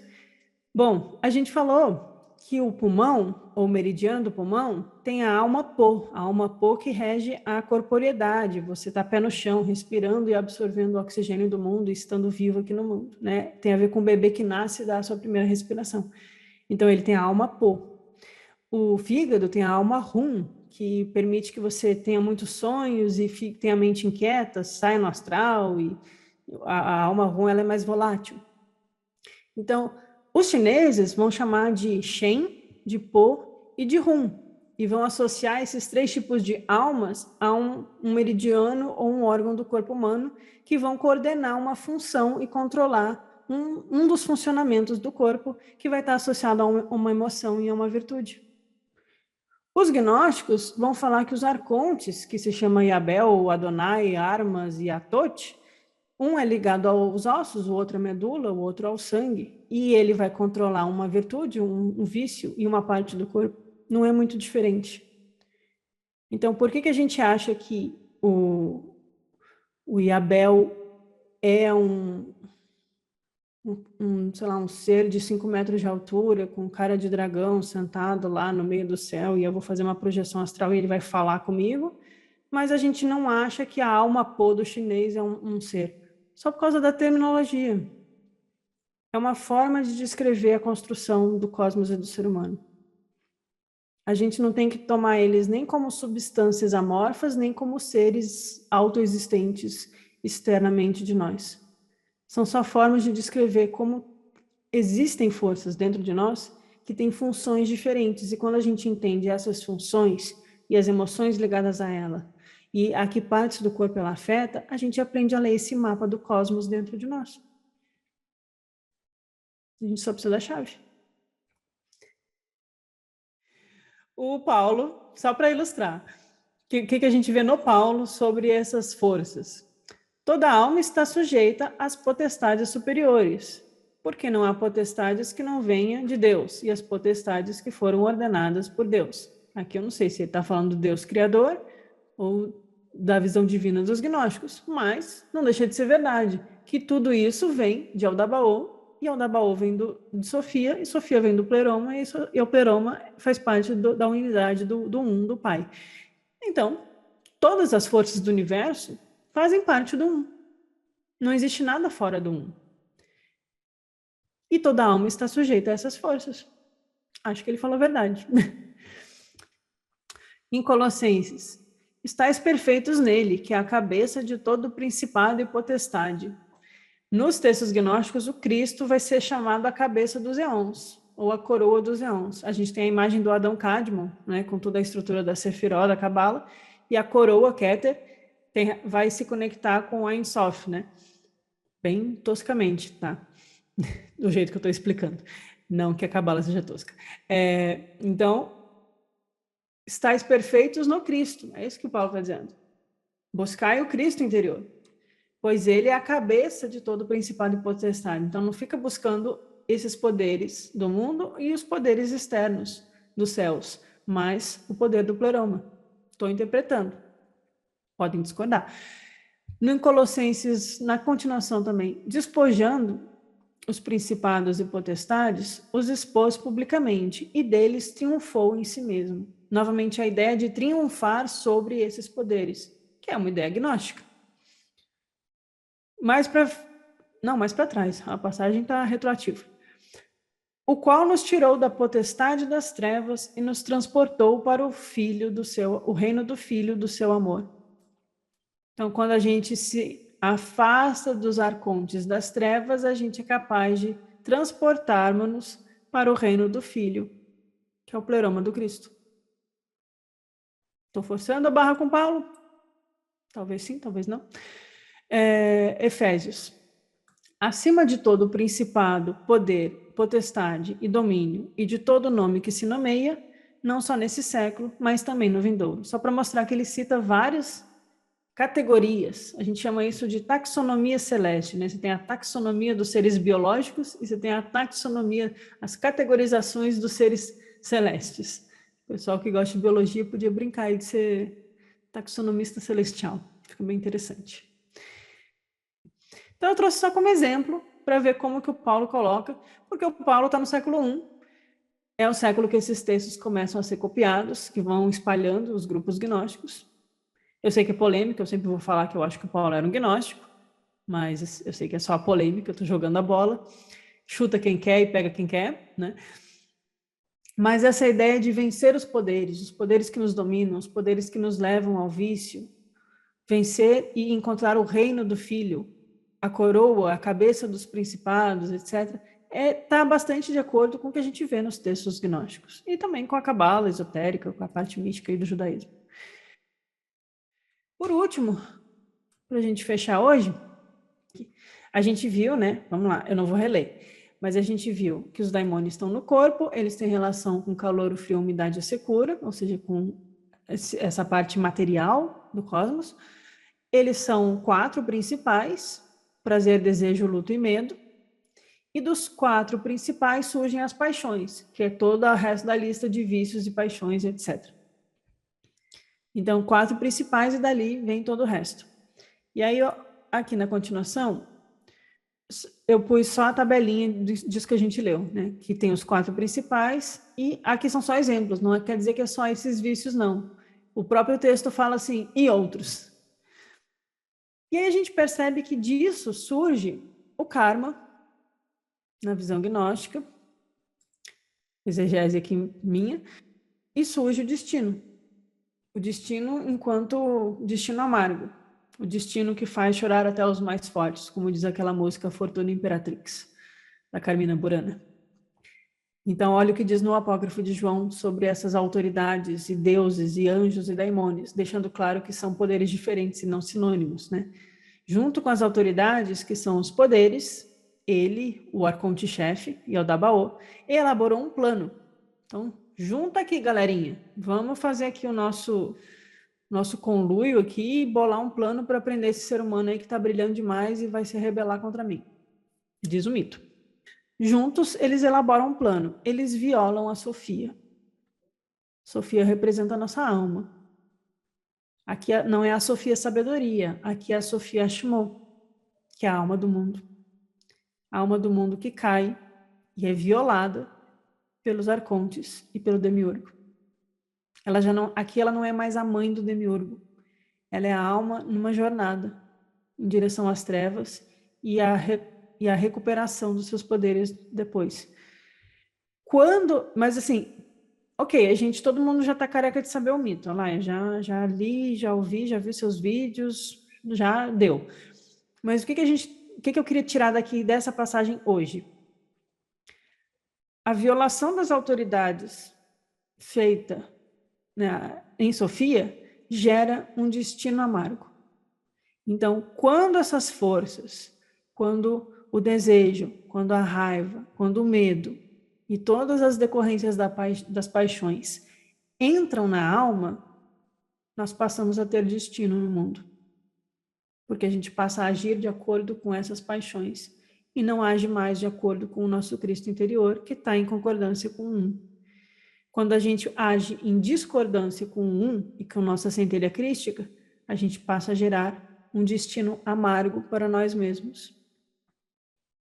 Bom, a gente falou que o pulmão, ou meridiano do pulmão, tem a alma Po que rege a corporeidade. Você está pé no chão, respirando e absorvendo o oxigênio do mundo e estando vivo aqui no mundo, né? Tem a ver com o bebê que nasce e dá a sua primeira respiração. Então, ele tem a alma Po. O fígado tem a alma Hum, que permite que você tenha muitos sonhos e tenha a mente inquieta, saia no astral, e a alma Hum ela é mais volátil. Então, os chineses vão chamar de Shen, de Po e de Hum, e vão associar esses 3 tipos de almas a um meridiano ou um órgão do corpo humano que vão coordenar uma função e controlar um dos funcionamentos do corpo que vai estar associado a uma emoção e a uma virtude. Os gnósticos vão falar que os arcontes, que se chama Iabel, Adonai, Armas e Atot, um é ligado aos ossos, o outro à medula, o outro ao sangue, e ele vai controlar uma virtude, um vício e uma parte do corpo. Não é muito diferente. Então, por que a gente acha que o Iabel é sei lá, um ser de 5 metros de altura, com cara de dragão, sentado lá no meio do céu, e eu vou fazer uma projeção astral e ele vai falar comigo, mas a gente não acha que a alma Po do chinês é um ser, só por causa da terminologia. É uma forma de descrever a construção do cosmos e do ser humano. A gente não tem que tomar eles nem como substâncias amorfas, nem como seres autoexistentes externamente de nós. São só formas de descrever como existem forças dentro de nós que têm funções diferentes. E quando a gente entende essas funções e as emoções ligadas a ela, e a que partes do corpo ela afeta, a gente aprende a ler esse mapa do cosmos dentro de nós. A gente só precisa da chave. O Paulo, só para ilustrar, o que a gente vê no Paulo sobre essas forças? Toda alma está sujeita às potestades superiores, porque não há potestades que não venham de Deus, e as potestades que foram ordenadas por Deus. Aqui eu não sei se ele está falando do Deus Criador ou da visão divina dos gnósticos, mas não deixa de ser verdade, que tudo isso vem de Aldabaoth, e Aldabaoth vem de Sofia, e Sofia vem do pleroma, e o pleroma faz parte da unidade do Um, do Pai. Então, todas as forças do universo fazem parte do Um. Não existe nada fora do Um. E toda alma está sujeita a essas forças. Acho que ele falou a verdade. Em Colossenses, estáis perfeitos nele, que é a cabeça de todo principado e potestade. Nos textos gnósticos, o Cristo vai ser chamado a cabeça dos eons, ou a coroa dos eons. A gente tem a imagem do Adão Cadmon, né, com toda a estrutura da Sefiró, da Cabala, e a coroa, Keter, vai se conectar com a Ein Sof, né? Bem toscamente, tá? Do jeito que eu estou explicando. Não que a Cabala seja tosca. Então, estáis perfeitos no Cristo. É isso que o Paulo está dizendo. Buscai o Cristo interior, pois ele é a cabeça de todo principado e potestade. Então, não fica buscando esses poderes do mundo e os poderes externos dos céus, mas o poder do pleroma. Estou interpretando. Podem discordar. No Colossenses, na continuação também, despojando os principados e potestades, os expôs publicamente, e deles triunfou em si mesmo. Novamente, a ideia de triunfar sobre esses poderes, que é uma ideia gnóstica. Mais para trás, a passagem está retroativa. O qual nos tirou da potestade das trevas e nos transportou para o reino do Filho do seu amor. Então, quando a gente se afasta dos arcontes das trevas, a gente é capaz de transportarmos-nos para o reino do Filho, que é o pleroma do Cristo. Estou forçando a barra com Paulo? Talvez sim, talvez não. Efésios. Acima de todo principado, poder, potestade e domínio, e de todo nome que se nomeia, não só nesse século, mas também no vindouro. Só para mostrar que ele cita várias categorias. A gente chama isso de taxonomia celeste, né? Você tem a taxonomia dos seres biológicos e você tem a taxonomia, as categorizações dos seres celestes. O pessoal que gosta de biologia podia brincar aí de ser taxonomista celestial. Fica bem interessante. Então, eu trouxe só como exemplo para ver como que o Paulo coloca, porque o Paulo está no século I, é o século que esses textos começam a ser copiados, que vão espalhando os grupos gnósticos. Eu sei que é polêmica, eu sempre vou falar que eu acho que o Paulo era um gnóstico, mas eu sei que é só a polêmica, eu estou jogando a bola, chuta quem quer e pega quem quer, né? Mas essa ideia de vencer os poderes que nos dominam, os poderes que nos levam ao vício, vencer e encontrar o reino do Filho, a coroa, a cabeça dos principados, etc., está bastante de acordo com o que a gente vê nos textos gnósticos. E também com a cabala esotérica, com a parte mística aí do judaísmo. Por último, para a gente fechar hoje, a gente viu, né? Vamos lá, eu não vou reler, mas a gente viu que os daimônios estão no corpo, eles têm relação com calor, o frio, umidade e a secura, ou seja, com essa parte material do cosmos. Eles são 4 principais: prazer, desejo, luto e medo. E dos 4 principais surgem as paixões, que é todo o resto da lista de vícios e paixões, etc. Então, 4 principais e dali vem todo o resto. E aí, aqui na continuação, eu pus só a tabelinha disso que a gente leu, né? Que tem os 4 principais, e aqui são só exemplos, não quer dizer que é só esses vícios, não. O próprio texto fala assim, e outros. E aí a gente percebe que disso surge o karma, na visão gnóstica, exegese aqui minha, e surge o destino. O destino enquanto destino amargo. O destino que faz chorar até os mais fortes, como diz aquela música Fortuna Imperatrix, da Carmina Burana. Então, olha o que diz no apócrifo de João sobre essas autoridades e deuses e anjos e daimônios, deixando claro que são poderes diferentes e não sinônimos, né? Junto com as autoridades, que são os poderes, ele, o arconte-chefe, Aldabaoth, elaborou um plano. Então, junta aqui, galerinha. Vamos fazer aqui o nosso conluio aqui e bolar um plano para prender esse ser humano aí que está brilhando demais e vai se rebelar contra mim. Diz o mito. Juntos, eles elaboram um plano. Eles violam a Sofia. Sofia representa a nossa alma. Aqui não é a Sofia Sabedoria, aqui é a Sofia Ashmo, que é a alma do mundo. a alma do mundo que cai e é violada pelos arcontes e pelo demiurgo. Aqui ela não é mais a mãe do demiurgo, ela é a alma numa jornada em direção às trevas e a recuperação dos seus poderes depois. Mas assim, ok, todo mundo já está careca de saber o mito. Olha lá, já li, já ouvi, já vi seus vídeos, já deu. Mas o que eu queria tirar daqui dessa passagem hoje? A violação das autoridades feita, né, em Sofia gera um destino amargo. Então, quando essas forças, quando o desejo, quando a raiva, quando o medo e todas as decorrências das paixões entram na alma, nós passamos a ter destino no mundo. Porque a gente passa a agir de acordo com essas paixões e não age mais de acordo com o nosso Cristo interior, que está em concordância com o um. Quando a gente age em discordância com o um e com nossa centelha crística, a gente passa a gerar um destino amargo para nós mesmos.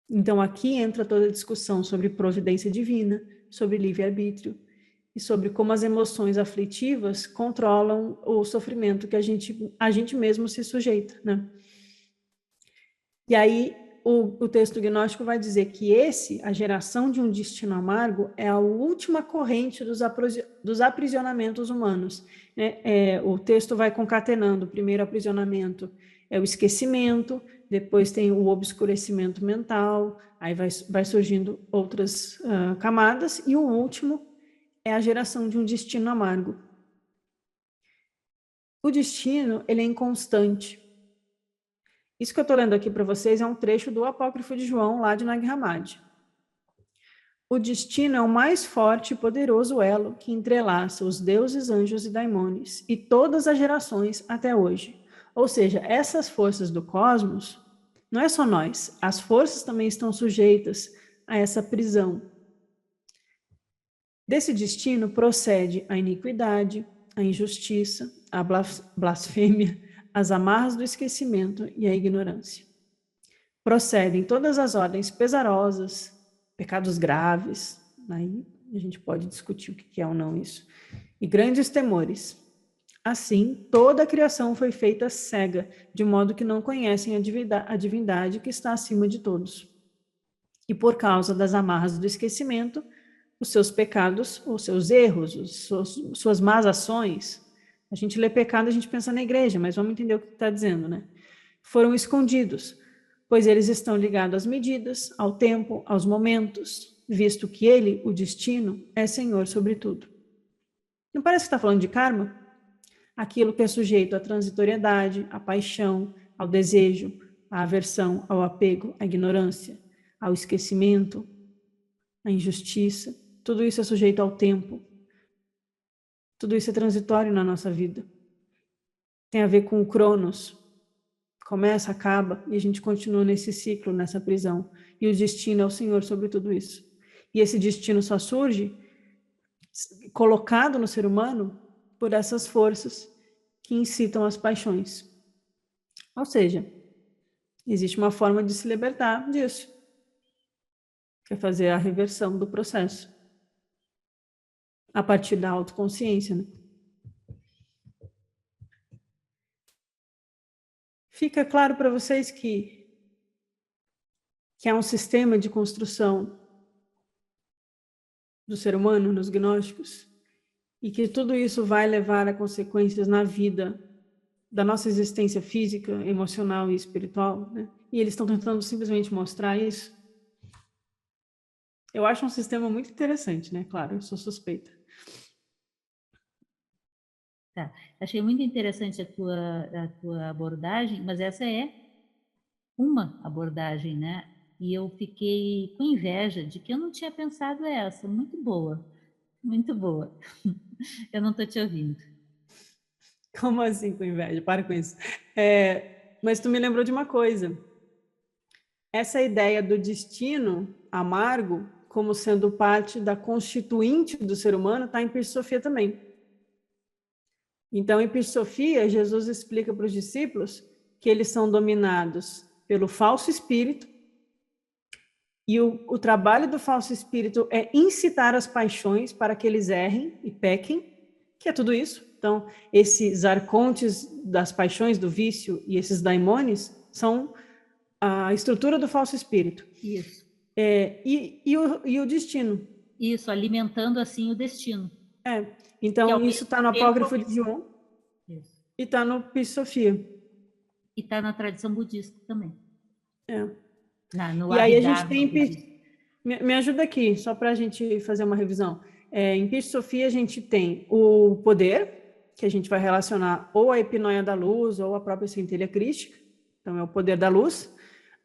Então aqui entra toda a discussão sobre providência divina, sobre livre-arbítrio e sobre como as emoções aflitivas controlam o sofrimento que a gente mesmo se sujeita, né? E aí o texto gnóstico vai dizer que a geração de um destino amargo, é a última corrente dos aprisionamentos humanos. Né? O texto vai concatenando: o primeiro aprisionamento é o esquecimento, depois tem o obscurecimento mental, aí vai surgindo outras camadas, e o último é a geração de um destino amargo. O destino, ele é inconstante. Isso que eu estou lendo aqui para vocês é um trecho do Apócrifo de João, lá de Nag Hammadi. O destino é o mais forte e poderoso elo que entrelaça os deuses, anjos e daimones, e todas as gerações até hoje. Ou seja, essas forças do cosmos, não é só nós, as forças também estão sujeitas a essa prisão. Desse destino procede a iniquidade, a injustiça, a blasfêmia, as amarras do esquecimento e a ignorância. Procedem todas as ordens pesarosas, pecados graves, aí a gente pode discutir o que é ou não isso, e grandes temores. Assim, toda a criação foi feita cega, de modo que não conhecem a divindade que está acima de todos. E por causa das amarras do esquecimento, os seus pecados, os seus erros, suas más ações, a gente lê pecado, a gente pensa na igreja, mas vamos entender o que está dizendo, né? Foram escondidos, pois eles estão ligados às medidas, ao tempo, aos momentos, visto que ele, o destino, é Senhor sobre tudo. Não parece que está falando de karma? Aquilo que é sujeito à transitoriedade, à paixão, ao desejo, à aversão, ao apego, à ignorância, ao esquecimento, à injustiça, tudo isso é sujeito ao tempo. Tudo isso é transitório na nossa vida. Tem a ver com o Cronos. Começa, acaba, e a gente continua nesse ciclo, nessa prisão. E o destino é o Senhor sobre tudo isso. E esse destino só surge colocado no ser humano por essas forças que incitam as paixões. Ou seja, existe uma forma de se libertar disso, que é fazer a reversão do processo, a partir da autoconsciência, né? Fica claro para vocês que há um sistema de construção do ser humano nos gnósticos e que tudo isso vai levar a consequências na vida da nossa existência física, emocional e espiritual, né? E eles estão tentando simplesmente mostrar isso. Eu acho um sistema muito interessante, né? Claro, eu sou suspeita. Tá. Achei muito interessante a tua abordagem, mas essa é uma abordagem, né? E eu fiquei com inveja de que eu não tinha pensado essa. Muito boa, muito boa. Eu não estou te ouvindo. Como assim com inveja? Para com isso. Mas tu me lembrou de uma coisa. Essa ideia do destino amargo, como sendo parte da constituinte do ser humano, está em Pirce Sofia também. Então, em Pirce Sofia, Jesus explica para os discípulos que eles são dominados pelo falso espírito, E o trabalho do falso espírito é incitar as paixões para que eles errem e pequem, que é tudo isso. Então, esses arcontes das paixões, do vício, e esses daimones são a estrutura do falso espírito. Isso. E o destino. Isso, alimentando assim o destino. Então, isso está no Apócrifo de João. Isso. E está no Pisofia. E está na tradição budista também. No e aí a gente Abhidharma tem... Me ajuda aqui, só para a gente fazer uma revisão. Em Pisofia a gente tem o poder, que a gente vai relacionar ou a epinoia da luz ou a própria centelha crística. Então, é o poder da luz.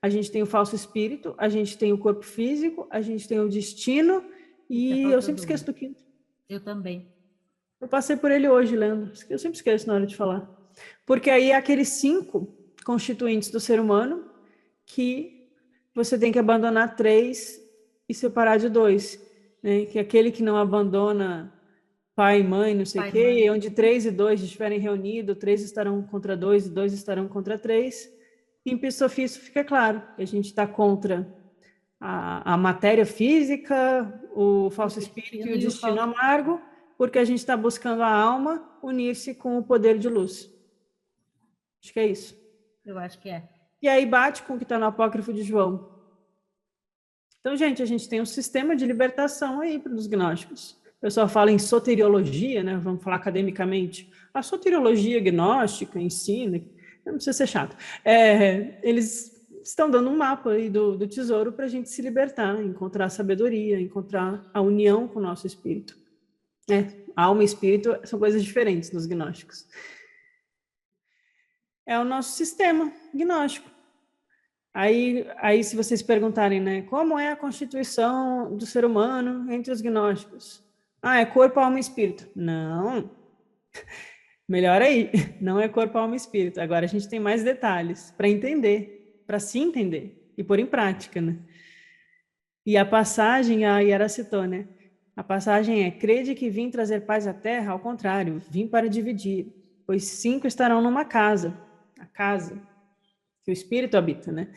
A gente tem o falso espírito, a gente tem o corpo físico, a gente tem o destino e eu sempre esqueço do quinto. Eu também. Eu passei por ele hoje, lendo. Eu sempre esqueço na hora de falar. Porque aí é aqueles 5 constituintes do ser humano que você tem que abandonar 3 e separar de 2. Né? Que é aquele que não abandona pai, mãe, não sei o quê, e onde 3 e 2 estiverem reunidos, 3 estarão contra 2 e 2 estarão contra 3. Em Pisofia isso fica claro. A gente está contra a matéria física, o falso espírito e o destino amargo, porque a gente está buscando a alma unir-se com o poder de luz. Acho que é isso. Eu acho que é. E aí bate com o que está no Apócrifo de João. Então, gente, a gente tem um sistema de libertação aí para os gnósticos. O pessoal fala em soteriologia, né? Vamos falar academicamente. A soteriologia gnóstica ensina, não precisa ser chato. Eles estão dando um mapa aí do tesouro para a gente se libertar, encontrar a sabedoria, encontrar a união com o nosso espírito. Alma e espírito são coisas diferentes nos gnósticos. É o nosso sistema gnóstico. Aí se vocês perguntarem, né, como é a constituição do ser humano entre os gnósticos? É corpo, alma e espírito. Não. Melhor aí. Não é corpo, alma e espírito. Agora a gente tem mais detalhes para entender, para se entender e pôr em prática, né? E a passagem, a Yara citou, né? A passagem é: crede que vim trazer paz à terra, ao contrário, vim para dividir, pois 5 estarão numa casa, a casa que o espírito habita, né?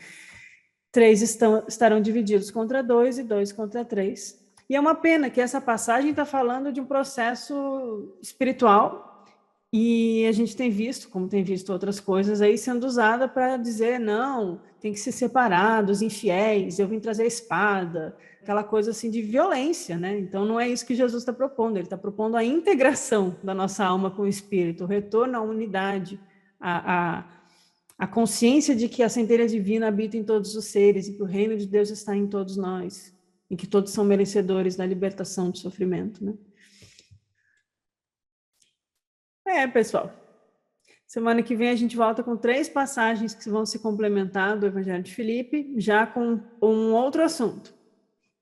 3 estarão divididos contra 2 e 2 contra 3. E é uma pena que essa passagem está falando de um processo espiritual e a gente tem visto, como tem visto outras coisas aí, sendo usada para dizer, não, tem que se separar dos infiéis, eu vim trazer a espada, aquela coisa assim de violência, né? Então não é isso que Jesus está propondo, ele está propondo a integração da nossa alma com o espírito, o retorno à unidade, a consciência de que a centelha divina habita em todos os seres e que o reino de Deus está em todos nós e que todos são merecedores da libertação do sofrimento, né? Pessoal, semana que vem a gente volta com 3 passagens que vão se complementar do Evangelho de Filipe, já com um outro assunto.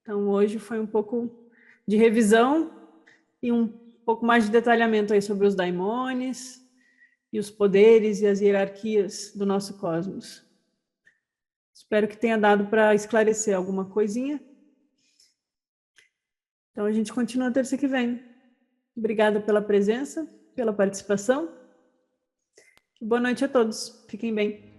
Então, hoje foi um pouco de revisão e um pouco mais de detalhamento aí sobre os daimones e os poderes e as hierarquias do nosso cosmos. Espero que tenha dado para esclarecer alguma coisinha. Então, a gente continua terça que vem. Obrigada pela presença, pela participação. Boa noite a todos. Fiquem bem.